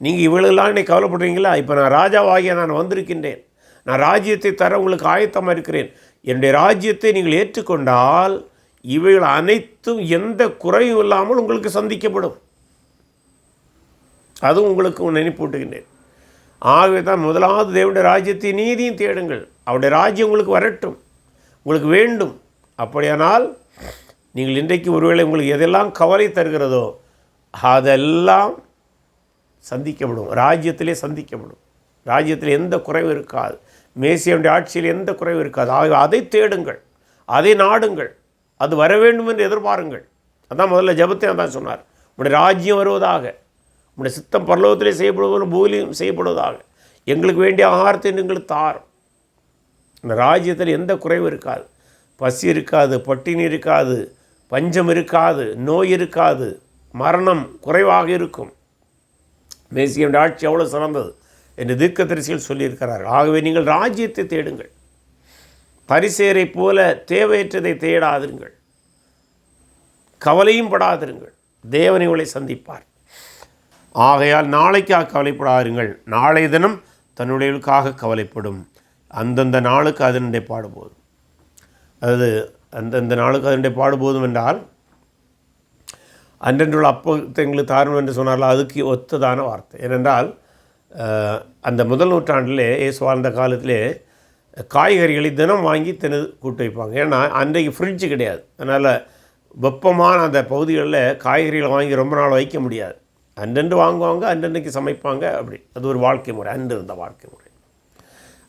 நீங்கள் இவைகளெல்லாம் இன்னைக்கு கவலைப்படுறீங்களா? இப்போ நான் ராஜாவாகிய நான் வந்திருக்கின்றேன், நான் ராஜ்யத்தை தர உங்களுக்கு ஆயத்தமாக இருக்கிறேன். என்னுடைய ராஜ்யத்தை நீங்கள் ஏற்றுக்கொண்டால் இவைகள் அனைத்தும் எந்த குறையும் இல்லாமல் உங்களுக்கு சந்திக்கப்படும். அதுவும் உங்களுக்கு நினைப்பூட்டுகின்றேன். ஆகவே தான் முதலாவது தேவனுடைய ராஜ்யத்தை நீதியும் தேடுங்கள், அவருடைய ராஜ்யம் உங்களுக்கு வரட்டும், உங்களுக்கு வேண்டும். அப்படியானால் நீங்கள் இன்றைக்கு ஒருவேளை உங்களுக்கு எதெல்லாம் கவலை தருகிறதோ அதெல்லாம் சந்திக்கப்படும், ராஜ்யத்திலே சந்திக்கப்படும். ராஜ்யத்தில் எந்த குறைவும் இருக்காது, மேசியாவுடைய ஆட்சியில் எந்த குறைவும் இருக்காது. ஆகவே அதை தேடுங்கள், அதை நாடுங்கள், அது வர வேண்டும் என்று எதிர்பாருங்கள். அதான் முதல்ல ஜெபத்தை அதான் சொன்னார், உங்களுடைய ராஜ்யம் வருவதாக, உங்களுடைய சித்தம் பரலோகத்திலே செய்யப்படுவது பூமியிலும் செய்யப்படுவதாக, எங்களுக்கு வேண்டிய ஆகாரத்தை எங்களுக்கு தாரும். இந்த ராஜ்யத்தில் எந்த குறைவும் இருக்காது, பசி இருக்காது, பட்டினி இருக்காது, பஞ்சம் இருக்காது, நோய் இருக்காது, மரணம் குறைவாக இருக்கும். மேசியாவுடைய ஆட்சி எவ்வளோ சிறந்தது என்று தீர்க்கதரிசிகள் சொல்லியிருக்கிறார்கள். ஆகவே நீங்கள் ராஜ்யத்தை தேடுங்கள், பரிசேரை போல தேவையற்றதை தேடாதிருங்கள், கவலையும் படாதிருங்கள், தேவனை உங்களை சந்திப்பார். ஆகையால் நாளைக்காக கவலைப்படாதிருங்கள், நாளை தினம் தன்னுடையவர்களுக்காக கவலைப்படும். அந்தந்த நாளுக்கு அதனுடைய பாடுபோதும். அதாவது அந்தந்த நாளுக்கு அதனுடைய பாடுபோதும் என்றால் அன்றென்றுள்ள அப்பத்தை எங்களுக்கு தாரும் என்று சொன்னார்கள். அதுக்கு ஒத்ததான வார்த்தை. ஏனென்றால் அந்த முதல் நூற்றாண்டிலே இயேசு வாழ்ந்த காலத்திலே காய்கறிகளை தினம் வாங்கி கூட்டு வைப்பாங்க. ஏன்னா அன்றைக்கு ஃப்ரிட்ஜு கிடையாது. அதனால் வெப்பமான அந்த பகுதிகளில் காய்கறிகளை வாங்கி ரொம்ப நாள் வைக்க முடியாது. அன்றென்று வாங்குவாங்க, அன்றன்றைக்கு சமைப்பாங்க. அப்படி அது ஒரு வாழ்க்கை முறை, அன்று இருந்த வாழ்க்கை முறை.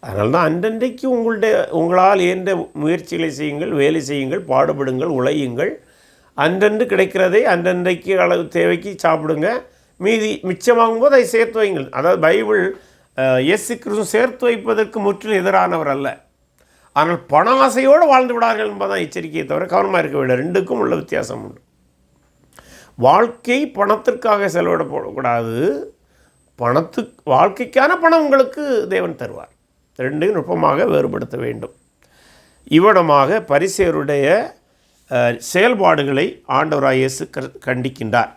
அதனால தான் அன்றன்றைக்கு உங்களால் இயன்ற முயற்சிகளை செய்யுங்கள், வேலை செய்யுங்கள், பாடுபடுங்கள், உழையுங்கள். அன்றன்று கிடைக்கிறதை அன்றன்றைக்கு அளவு தேவைக்கு சாப்பிடுங்க. மீதி மிச்சமாகும்போது அதை சேர்த்து வைங்கள். அதாவது பைபிள் இயேசு கிறிஸ்து சேர்த்து வைப்பதற்கு முற்றிலும் எதிரானவர் அல்ல. ஆனால் பண ஆசையோடு வாழ்ந்து விடார்கள் என்பதுதான் எச்சரிக்கையை தவிர கவனமாக இருக்க வேண்டும். ரெண்டுக்கும் உள்ள வித்தியாசம் உண்டு. வாழ்க்கை பணத்திற்காக செலவிடப்படக்கூடாது. வாழ்க்கைக்கான பணம் உங்களுக்கு தேவன் தருவார். ரெண்டையும் நுட்பமாக வேறுபடுத்த வேண்டும். இவ்விடமாக பரிசேயருடைய செயல்பாடுகளை ஆண்டவராய் இயேசு கண்டிக்கின்றார்.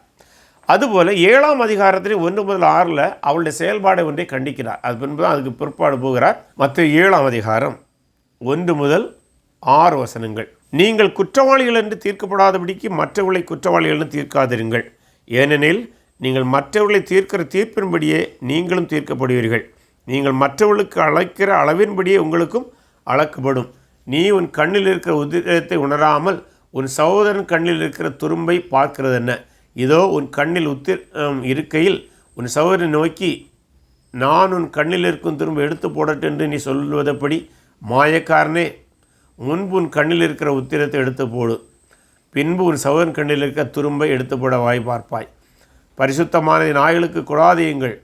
அதுபோல் 7ஆம் அதிகாரத்தில் 1 முதல் 6 அவளுடைய செயல்பாடை ஒன்றை கண்டிக்கிறார். அது பின்பு அதுக்கு பிற்பாடு போகிறார். மத்திய 7ஆம் அதிகாரம் 1 முதல் 6 வசனங்கள். நீங்கள் குற்றவாளிகள் என்று தீர்க்கப்படாதபடிக்கு மற்றவர்களை குற்றவாளிகள் என்று தீர்க்காதிருங்கள். ஏனெனில் நீங்கள் மற்றவர்களை தீர்க்கிற தீர்ப்பின்படியே நீங்களும் தீர்க்கப்படுவீர்கள். நீங்கள் மற்றவர்களுக்கு அளக்கிற அளவின்படியே உங்களுக்கும் அளக்கப்படும். நீ உன் கண்ணில் இருக்கிற உதிரத்தை உணராமல் உன் சகோதரன் கண்ணில் இருக்கிற துரும்பை பார்க்கிறது என்ன? இதோ உன் கண்ணில் இருக்கையில் உன் சகோதரனை நோக்கி நான் உன் கண்ணில் இருக்கும் துரும்பை எடுத்து போடட்டும் என்று நீ சொல்வதப்படி மாயக்காரனே, முன்பு உன் கண்ணில் இருக்கிற உத்திரத்தை எடுத்து போடு, பின்பு உன் சகோதரன் கண்ணில் இருக்கிற துரும்பை எடுத்து போட வாய் பார்ப்பாய். பரிசுத்தமானதை நாய்களுக்கு கொடாதீங்கள்,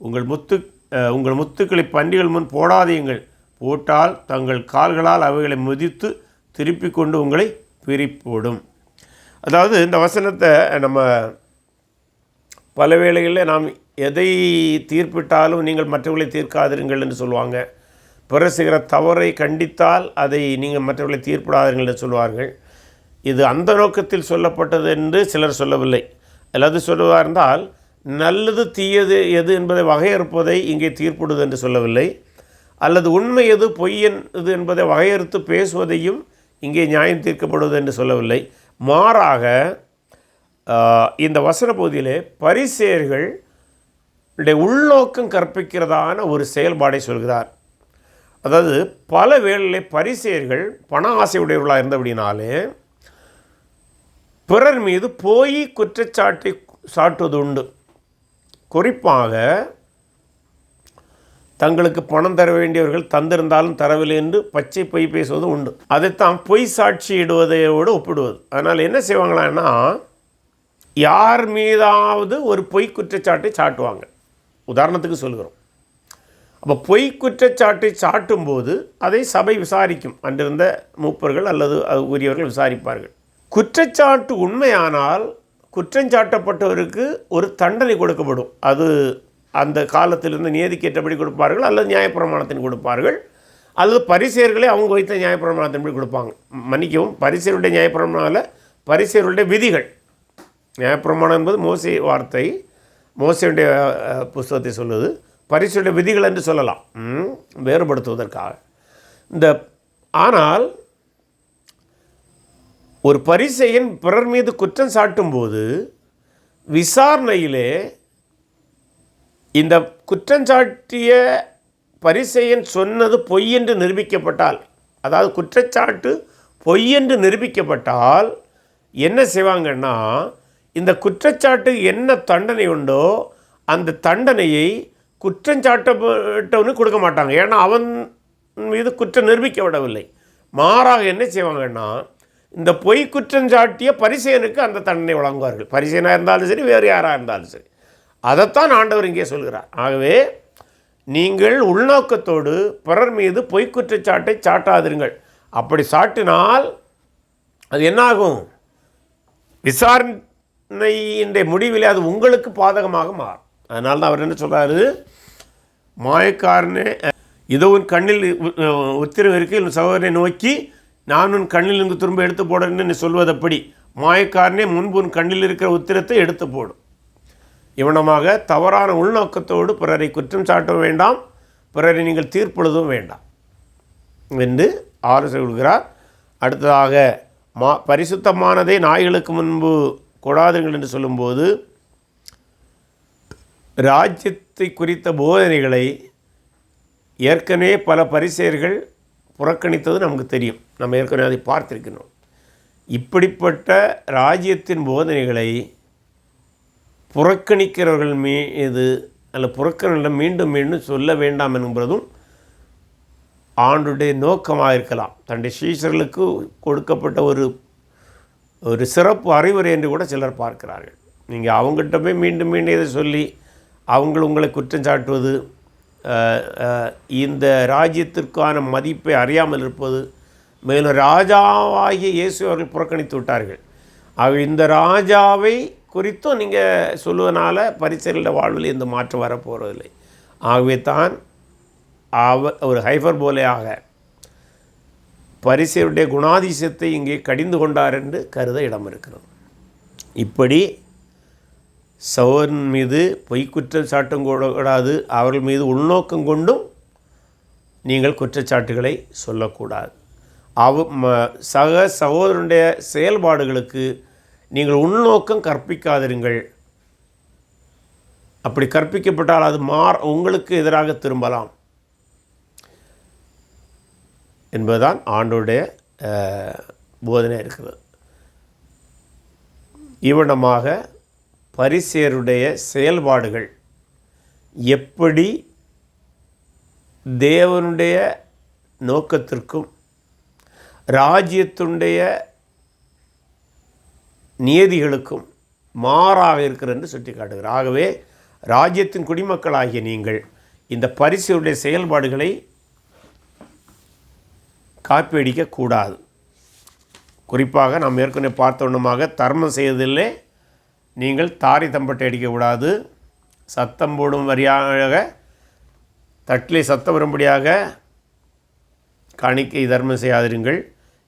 உங்கள் முத்துக்களை பன்றிகள் முன் போடாதீங்கள். போட்டால் தங்கள் கால்களால் அவைகளை மிதித்து திருப்பி கொண்டு உங்களை பிரிப்போடும். அதாவது இந்த வசனத்தை நம்ம பல வேளைகளில் நாம் எதை தீர்ப்பிட்டாலும் நீங்கள் மற்றவர்களை தீர்க்காதிருங்கள் என்று சொல்லுவாங்க. பிறர் செய்கிற தவறை கண்டித்தால் அதை நீங்கள் மற்றவர்களை தீர்ப்பிடாதீர்கள் என்று சொல்வார்கள். இது அந்த நோக்கத்தில் சொல்லப்பட்டது என்று சிலர் சொல்லவில்லை. அல்லது சொல்வதாக இருந்தால் நல்லது தீயது எது என்பதை வகையறுப்பதை இங்கே தீர்ப்பிடுவது என்று சொல்லவில்லை. அல்லது உண்மை எது பொய் எது என்பதை வகையறுத்து பேசுவதையும் இங்கே நியாயம் தீர்க்கப்படுவது என்று சொல்லவில்லை. மாறாக இந்த வசன பகுதியிலே பரிசேயர்களுடைய உள்நோக்கம் கற்பிக்கிறதான ஒரு செயல்பாடை சொல்கிறார். அதாவது பல வேளையிலே பரிசேயர்கள் பண ஆசையுடையவர்களாக இருந்தபடினாலே பிறர் மீது போய் குற்றச்சாட்டை சாட்டுவது உண்டு. குறிப்பாக தங்களுக்கு பணம் தர வேண்டியவர்கள் தந்திருந்தாலும் தரவில்லை என்று பச்சை பொய் பேசுவது உண்டு. அதைத்தான் பொய் சாட்சி இடுவதையோடு ஒப்பிடுவது. அதனால் என்ன செய்வாங்களான்னா, யார் மீதாவது ஒரு பொய் குற்றச்சாட்டை சாட்டுவாங்க. உதாரணத்துக்கு சொல்கிறோம். அப்போ பொய் குற்றச்சாட்டை சாட்டும்போது அதை சபை விசாரிக்கும். அன்றிருந்த மூப்பர்கள் அல்லது அது உரியவர்கள் விசாரிப்பார்கள். குற்றச்சாட்டு உண்மையானால் குற்றஞ்சாட்டப்பட்டவருக்கு ஒரு தண்டனை கொடுக்கப்படும். அது அந்த காலத்திலிருந்து நீதிக்கேற்றபடி கொடுப்பார்கள், அல்லது நியாயப்பிரமாணத்தின் கொடுப்பார்கள், அல்லது பரிசேயர்களே அவங்க வைத்த நியாயப்பிரமாணத்தின்படி கொடுப்பாங்க. மன்னிக்கவும், பரிசேயருடைய நியாயப்பிரமாணம் பரிசேயருடைய விதிகள். நியாயப்பிரமாணம் என்பது மோசே வார்த்தை, மோசேயுடைய புஸ்தகத்தை சொல்லுது. பரிசேயருடைய விதிகள் என்று சொல்லலாம், வேறுபடுத்துவதற்காக. ஆனால் ஒரு பரிசேயன் பிறர் மீது குற்றம் சாட்டும்போது விசாரணையிலே இந்த குற்றஞ்சாட்டிய பரிசேயன் சொன்னது பொய் என்று நிரூபிக்கப்பட்டால், அதாவது குற்றச்சாட்டு பொய் என்று நிரூபிக்கப்பட்டால் என்ன செய்வாங்கன்னா, இந்த குற்றச்சாட்டு என்ன தண்டனை உண்டோ அந்த தண்டனையை குற்றஞ்சாட்டப்பட்டவனுக்கு கொடுக்க மாட்டாங்க. ஏன்னா அவன் மீது குற்றம் நிரூபிக்கப்படவில்லை. மாறாக என்ன செய்வாங்கன்னா, இந்த பொய் குற்றஞ்சாட்டிய பரிசேயனுக்கு அந்த தண்டனை வழங்குவார்கள். பரிசேயனாக இருந்தாலும் சரி, வேறு யாராக இருந்தாலும் சரி. அதைத்தான் ஆண்டவர் இங்கே சொல்கிறார். ஆகவே நீங்கள் உள்நோக்கத்தோடு பிறர் மீது பொய் குற்றச்சாட்டை சாட்டாதிருங்கள். அப்படி சாட்டினால் அது என்னாகும்? விசாரணையின் முடிவிலே அது உங்களுக்கு பாதகமாக மாறும். அதனால தான் அவர் என்ன சொல்கிறாரு, மாயக்காரனே, இதோ உன் கண்ணில் உத்திரவு இருக்கையில் உன் சகோதரனை நோக்கி நான் உன் கண்ணில் இருந்து திரும்ப எடுத்து போடுறேன்னு சொல்வதப்படி மாயக்காரனே, முன்பு உன் கண்ணில் இருக்கிற உத்திரத்தை எடுத்து போடும். இவனமாக தவறான உள்நோக்கத்தோடு பிறரை குற்றம் சாட்ட வேண்டாம், பிறரை நீங்கள் தீர்ப்பெழுதவும் வேண்டாம் என்று ஆலோசனை கொடுக்கிறார். அடுத்ததாக பரிசுத்தமானதை நாய்களுக்கு முன்பு கொடாதுங்கள் என்று சொல்லும்போது ராஜ்யத்தை குறித்த போதனைகளை ஏற்கனவே பல பரிசேயர்கள் புறக்கணித்தது நமக்கு தெரியும். நம்ம ஏற்கனவே அதை பார்த்திருக்கிறோம். இப்படிப்பட்ட ராஜ்யத்தின் போதனைகளை புறக்கணிக்கிறவர்கள் மீது அல்ல புறக்கணிடம் மீண்டும் மீண்டும் சொல்ல வேண்டாம் என்பதும் ஆண்டுடைய நோக்கமாக இருக்கலாம். தன்னுடைய சீஷர்களுக்கு கொடுக்கப்பட்ட ஒரு சிறப்பு அறிவுரை என்று கூட சிலர் பார்க்கிறார்கள். நீங்கள் அவங்ககிட்ட போய் மீண்டும் மீண்டும் இதை சொல்லி அவங்கள் உங்களை குற்றம் சாட்டுவது இந்த ராஜ்யத்திற்கான மதிப்பை அறியாமல் இருப்பது, மேலும் ராஜாவாகிய இயேசு அவர்கள் புறக்கணித்து விட்டார்கள். ஆக இந்த ராஜாவை குறித்தும் நீங்கள் சொல்லுவதனால பரிசேயர்களுடைய வாழ்வில் எந்த மாற்றம் வரப்போவதில்லை. ஆகவே தான் ஒரு ஹைபர் போலையாக பரிசேயருடைய குணாதிசயத்தை இங்கே கடிந்து கொண்டார் என்று கருத இடம் இருக்கிறது. இப்படி சகோதரன் மீது பொய்க்குற்றம் சாட்டும் கூடாது, அவர்கள் மீது உள்நோக்கம் கொண்டும் நீங்கள் குற்றச்சாட்டுகளை சொல்லக்கூடாது. சக சகோதரனுடைய செயல்பாடுகளுக்கு நீங்கள் உள்நோக்கம் கற்பிக்காதிருங்கள். அப்படி கற்பிக்கப்பட்டால் அது உங்களுக்கு எதிராக திரும்பலாம் என்பதுதான் ஆண்டவருடைய போதனை இருக்கிறது. இவனமாக பரிசேயருடைய செயல்பாடுகள் எப்படி தேவனுடைய நோக்கத்திற்கும் ராஜ்யத்துடைய நியதிகளுக்கும் மாறாக இருக்கிறது என்று சுட்டி காட்டுகிறார். ஆகவே ராஜ்யத்தின் குடிமக்களாகிய நீங்கள் இந்த பரிசேயருடைய செயல்பாடுகளை காப்பியடிக்கக்கூடாது. குறிப்பாக நாம் ஏற்கனவே பார்த்தவண்ணமாக தர்மம் செய்வதில்லை நீங்கள் தாரி தம்பட்டை அடிக்கக்கூடாது. சத்தம் போடும் வரியாக தட்டிலே சத்தம் வரும்படியாக காணிக்கை தர்மம் செய்யாதிருங்கள்.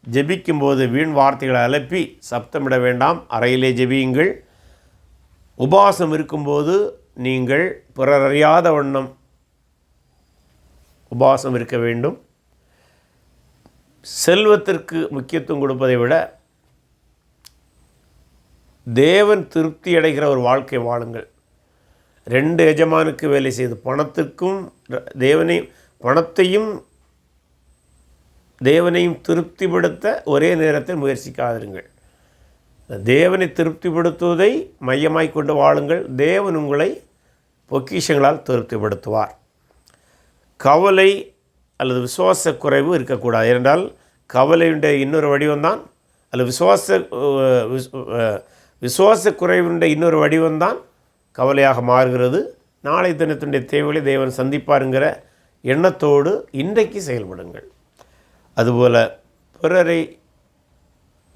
ஜெபிக்கும்போது வீண் வார்த்தைகளை அலப்பி சப்தமிட வேண்டாம், அறையிலே ஜெபியுங்கள். உபவாசம் இருக்கும்போது நீங்கள் பிறர் அறியாத வண்ணம் உபவாசம் இருக்க வேண்டும். செல்வத்திற்கு முக்கியத்துவம் கொடுப்பதை விட தேவன் திருப்தி அடைகிற ஒரு வாழ்க்கை வாழுங்கள். 2 எஜமானுக்கு வேலை செய்து பணத்துக்கும் தேவனையும் திருப்திப்படுத்த ஒரே நேரத்தில் முயற்சிக்காதிருங்கள். தேவனை திருப்திப்படுத்துவதை மையமாய் கொண்டு வாழுங்கள். தேவன் உங்களை பொக்கிஷங்களால் திருப்திப்படுத்துவார். கவலை அல்லது விசுவாச குறைவு இருக்கக்கூடாது. ஏனென்றால் கவலையுடைய இன்னொரு வடிவம்தான் அல்லது விசுவாச குறைவுடைய இன்னொரு வடிவம்தான் கவலையாக மாறுகிறது. நாளை தினத்தினுடைய தேவைகளை தேவன் சந்திப்பாருங்கிற எண்ணத்தோடு இன்றைக்கு செயல்படுங்கள். அதுபோல்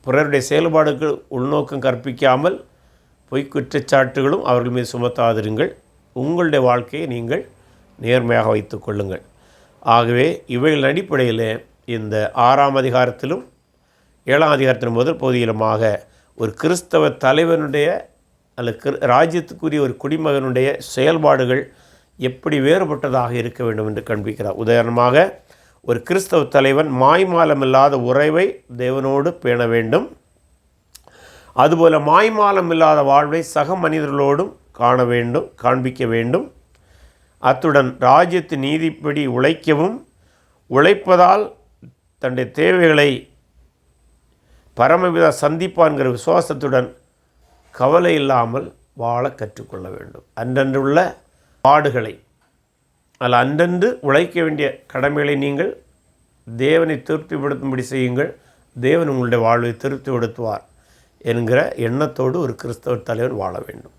பிறருடைய செயல்பாடுகள் உள்நோக்கம் கற்பிக்காமல் பொய்க்குற்றச்சாட்டுகளும் அவர்கள் மீது சுமத்தாதிருங்கள். உங்களுடைய வாழ்க்கையை நீங்கள் நேர்மையாக வைத்து கொள்ளுங்கள். ஆகவே இவைகளின் அடிப்படையில் இந்த 6ஆம் அதிகாரத்திலும் 7ஆம் அதிகாரத்தின் முதல் பகுதியிலுமாக ஒரு கிறிஸ்தவ தலைவனுடைய அல்லது ராஜ்யத்துக்குரிய ஒரு குடிமகனுடைய செயல்பாடுகள் எப்படி வேறுபட்டதாக இருக்க வேண்டும் என்று காண்பிக்கிறார். உதாரணமாக ஒரு கிறிஸ்தவ தலைவன் மாய்மாலமில்லாத உறவை தேவனோடு பேண வேண்டும். அதுபோல் மாய்மாலமில்லாத வாழ்வை சக மனிதர்களோடும் காண்பிக்க வேண்டும். அத்துடன் ராஜ்யத்தின் நீதிப்படி உழைக்கவும் உழைப்பதால் தன்னுடைய தேவைகளை பரமபிதா சந்திப்பான்கிற விசுவாசத்துடன் கவலை இல்லாமல் வாழ கற்றுக்கொள்ள வேண்டும். அன்றன்றுள்ள பாடுகளை அன்றன்று உழைக்க வேண்டிய கடமைகளை நீங்கள் தேவனை திருப்திப்படுத்தும்படி செய்யுங்கள். தேவன் உங்களுடைய வாழ்வை திருப்திப்படுத்துவார் என்கிற எண்ணத்தோடு ஒரு கிறிஸ்தவ தலைவன் வாழ வேண்டும்.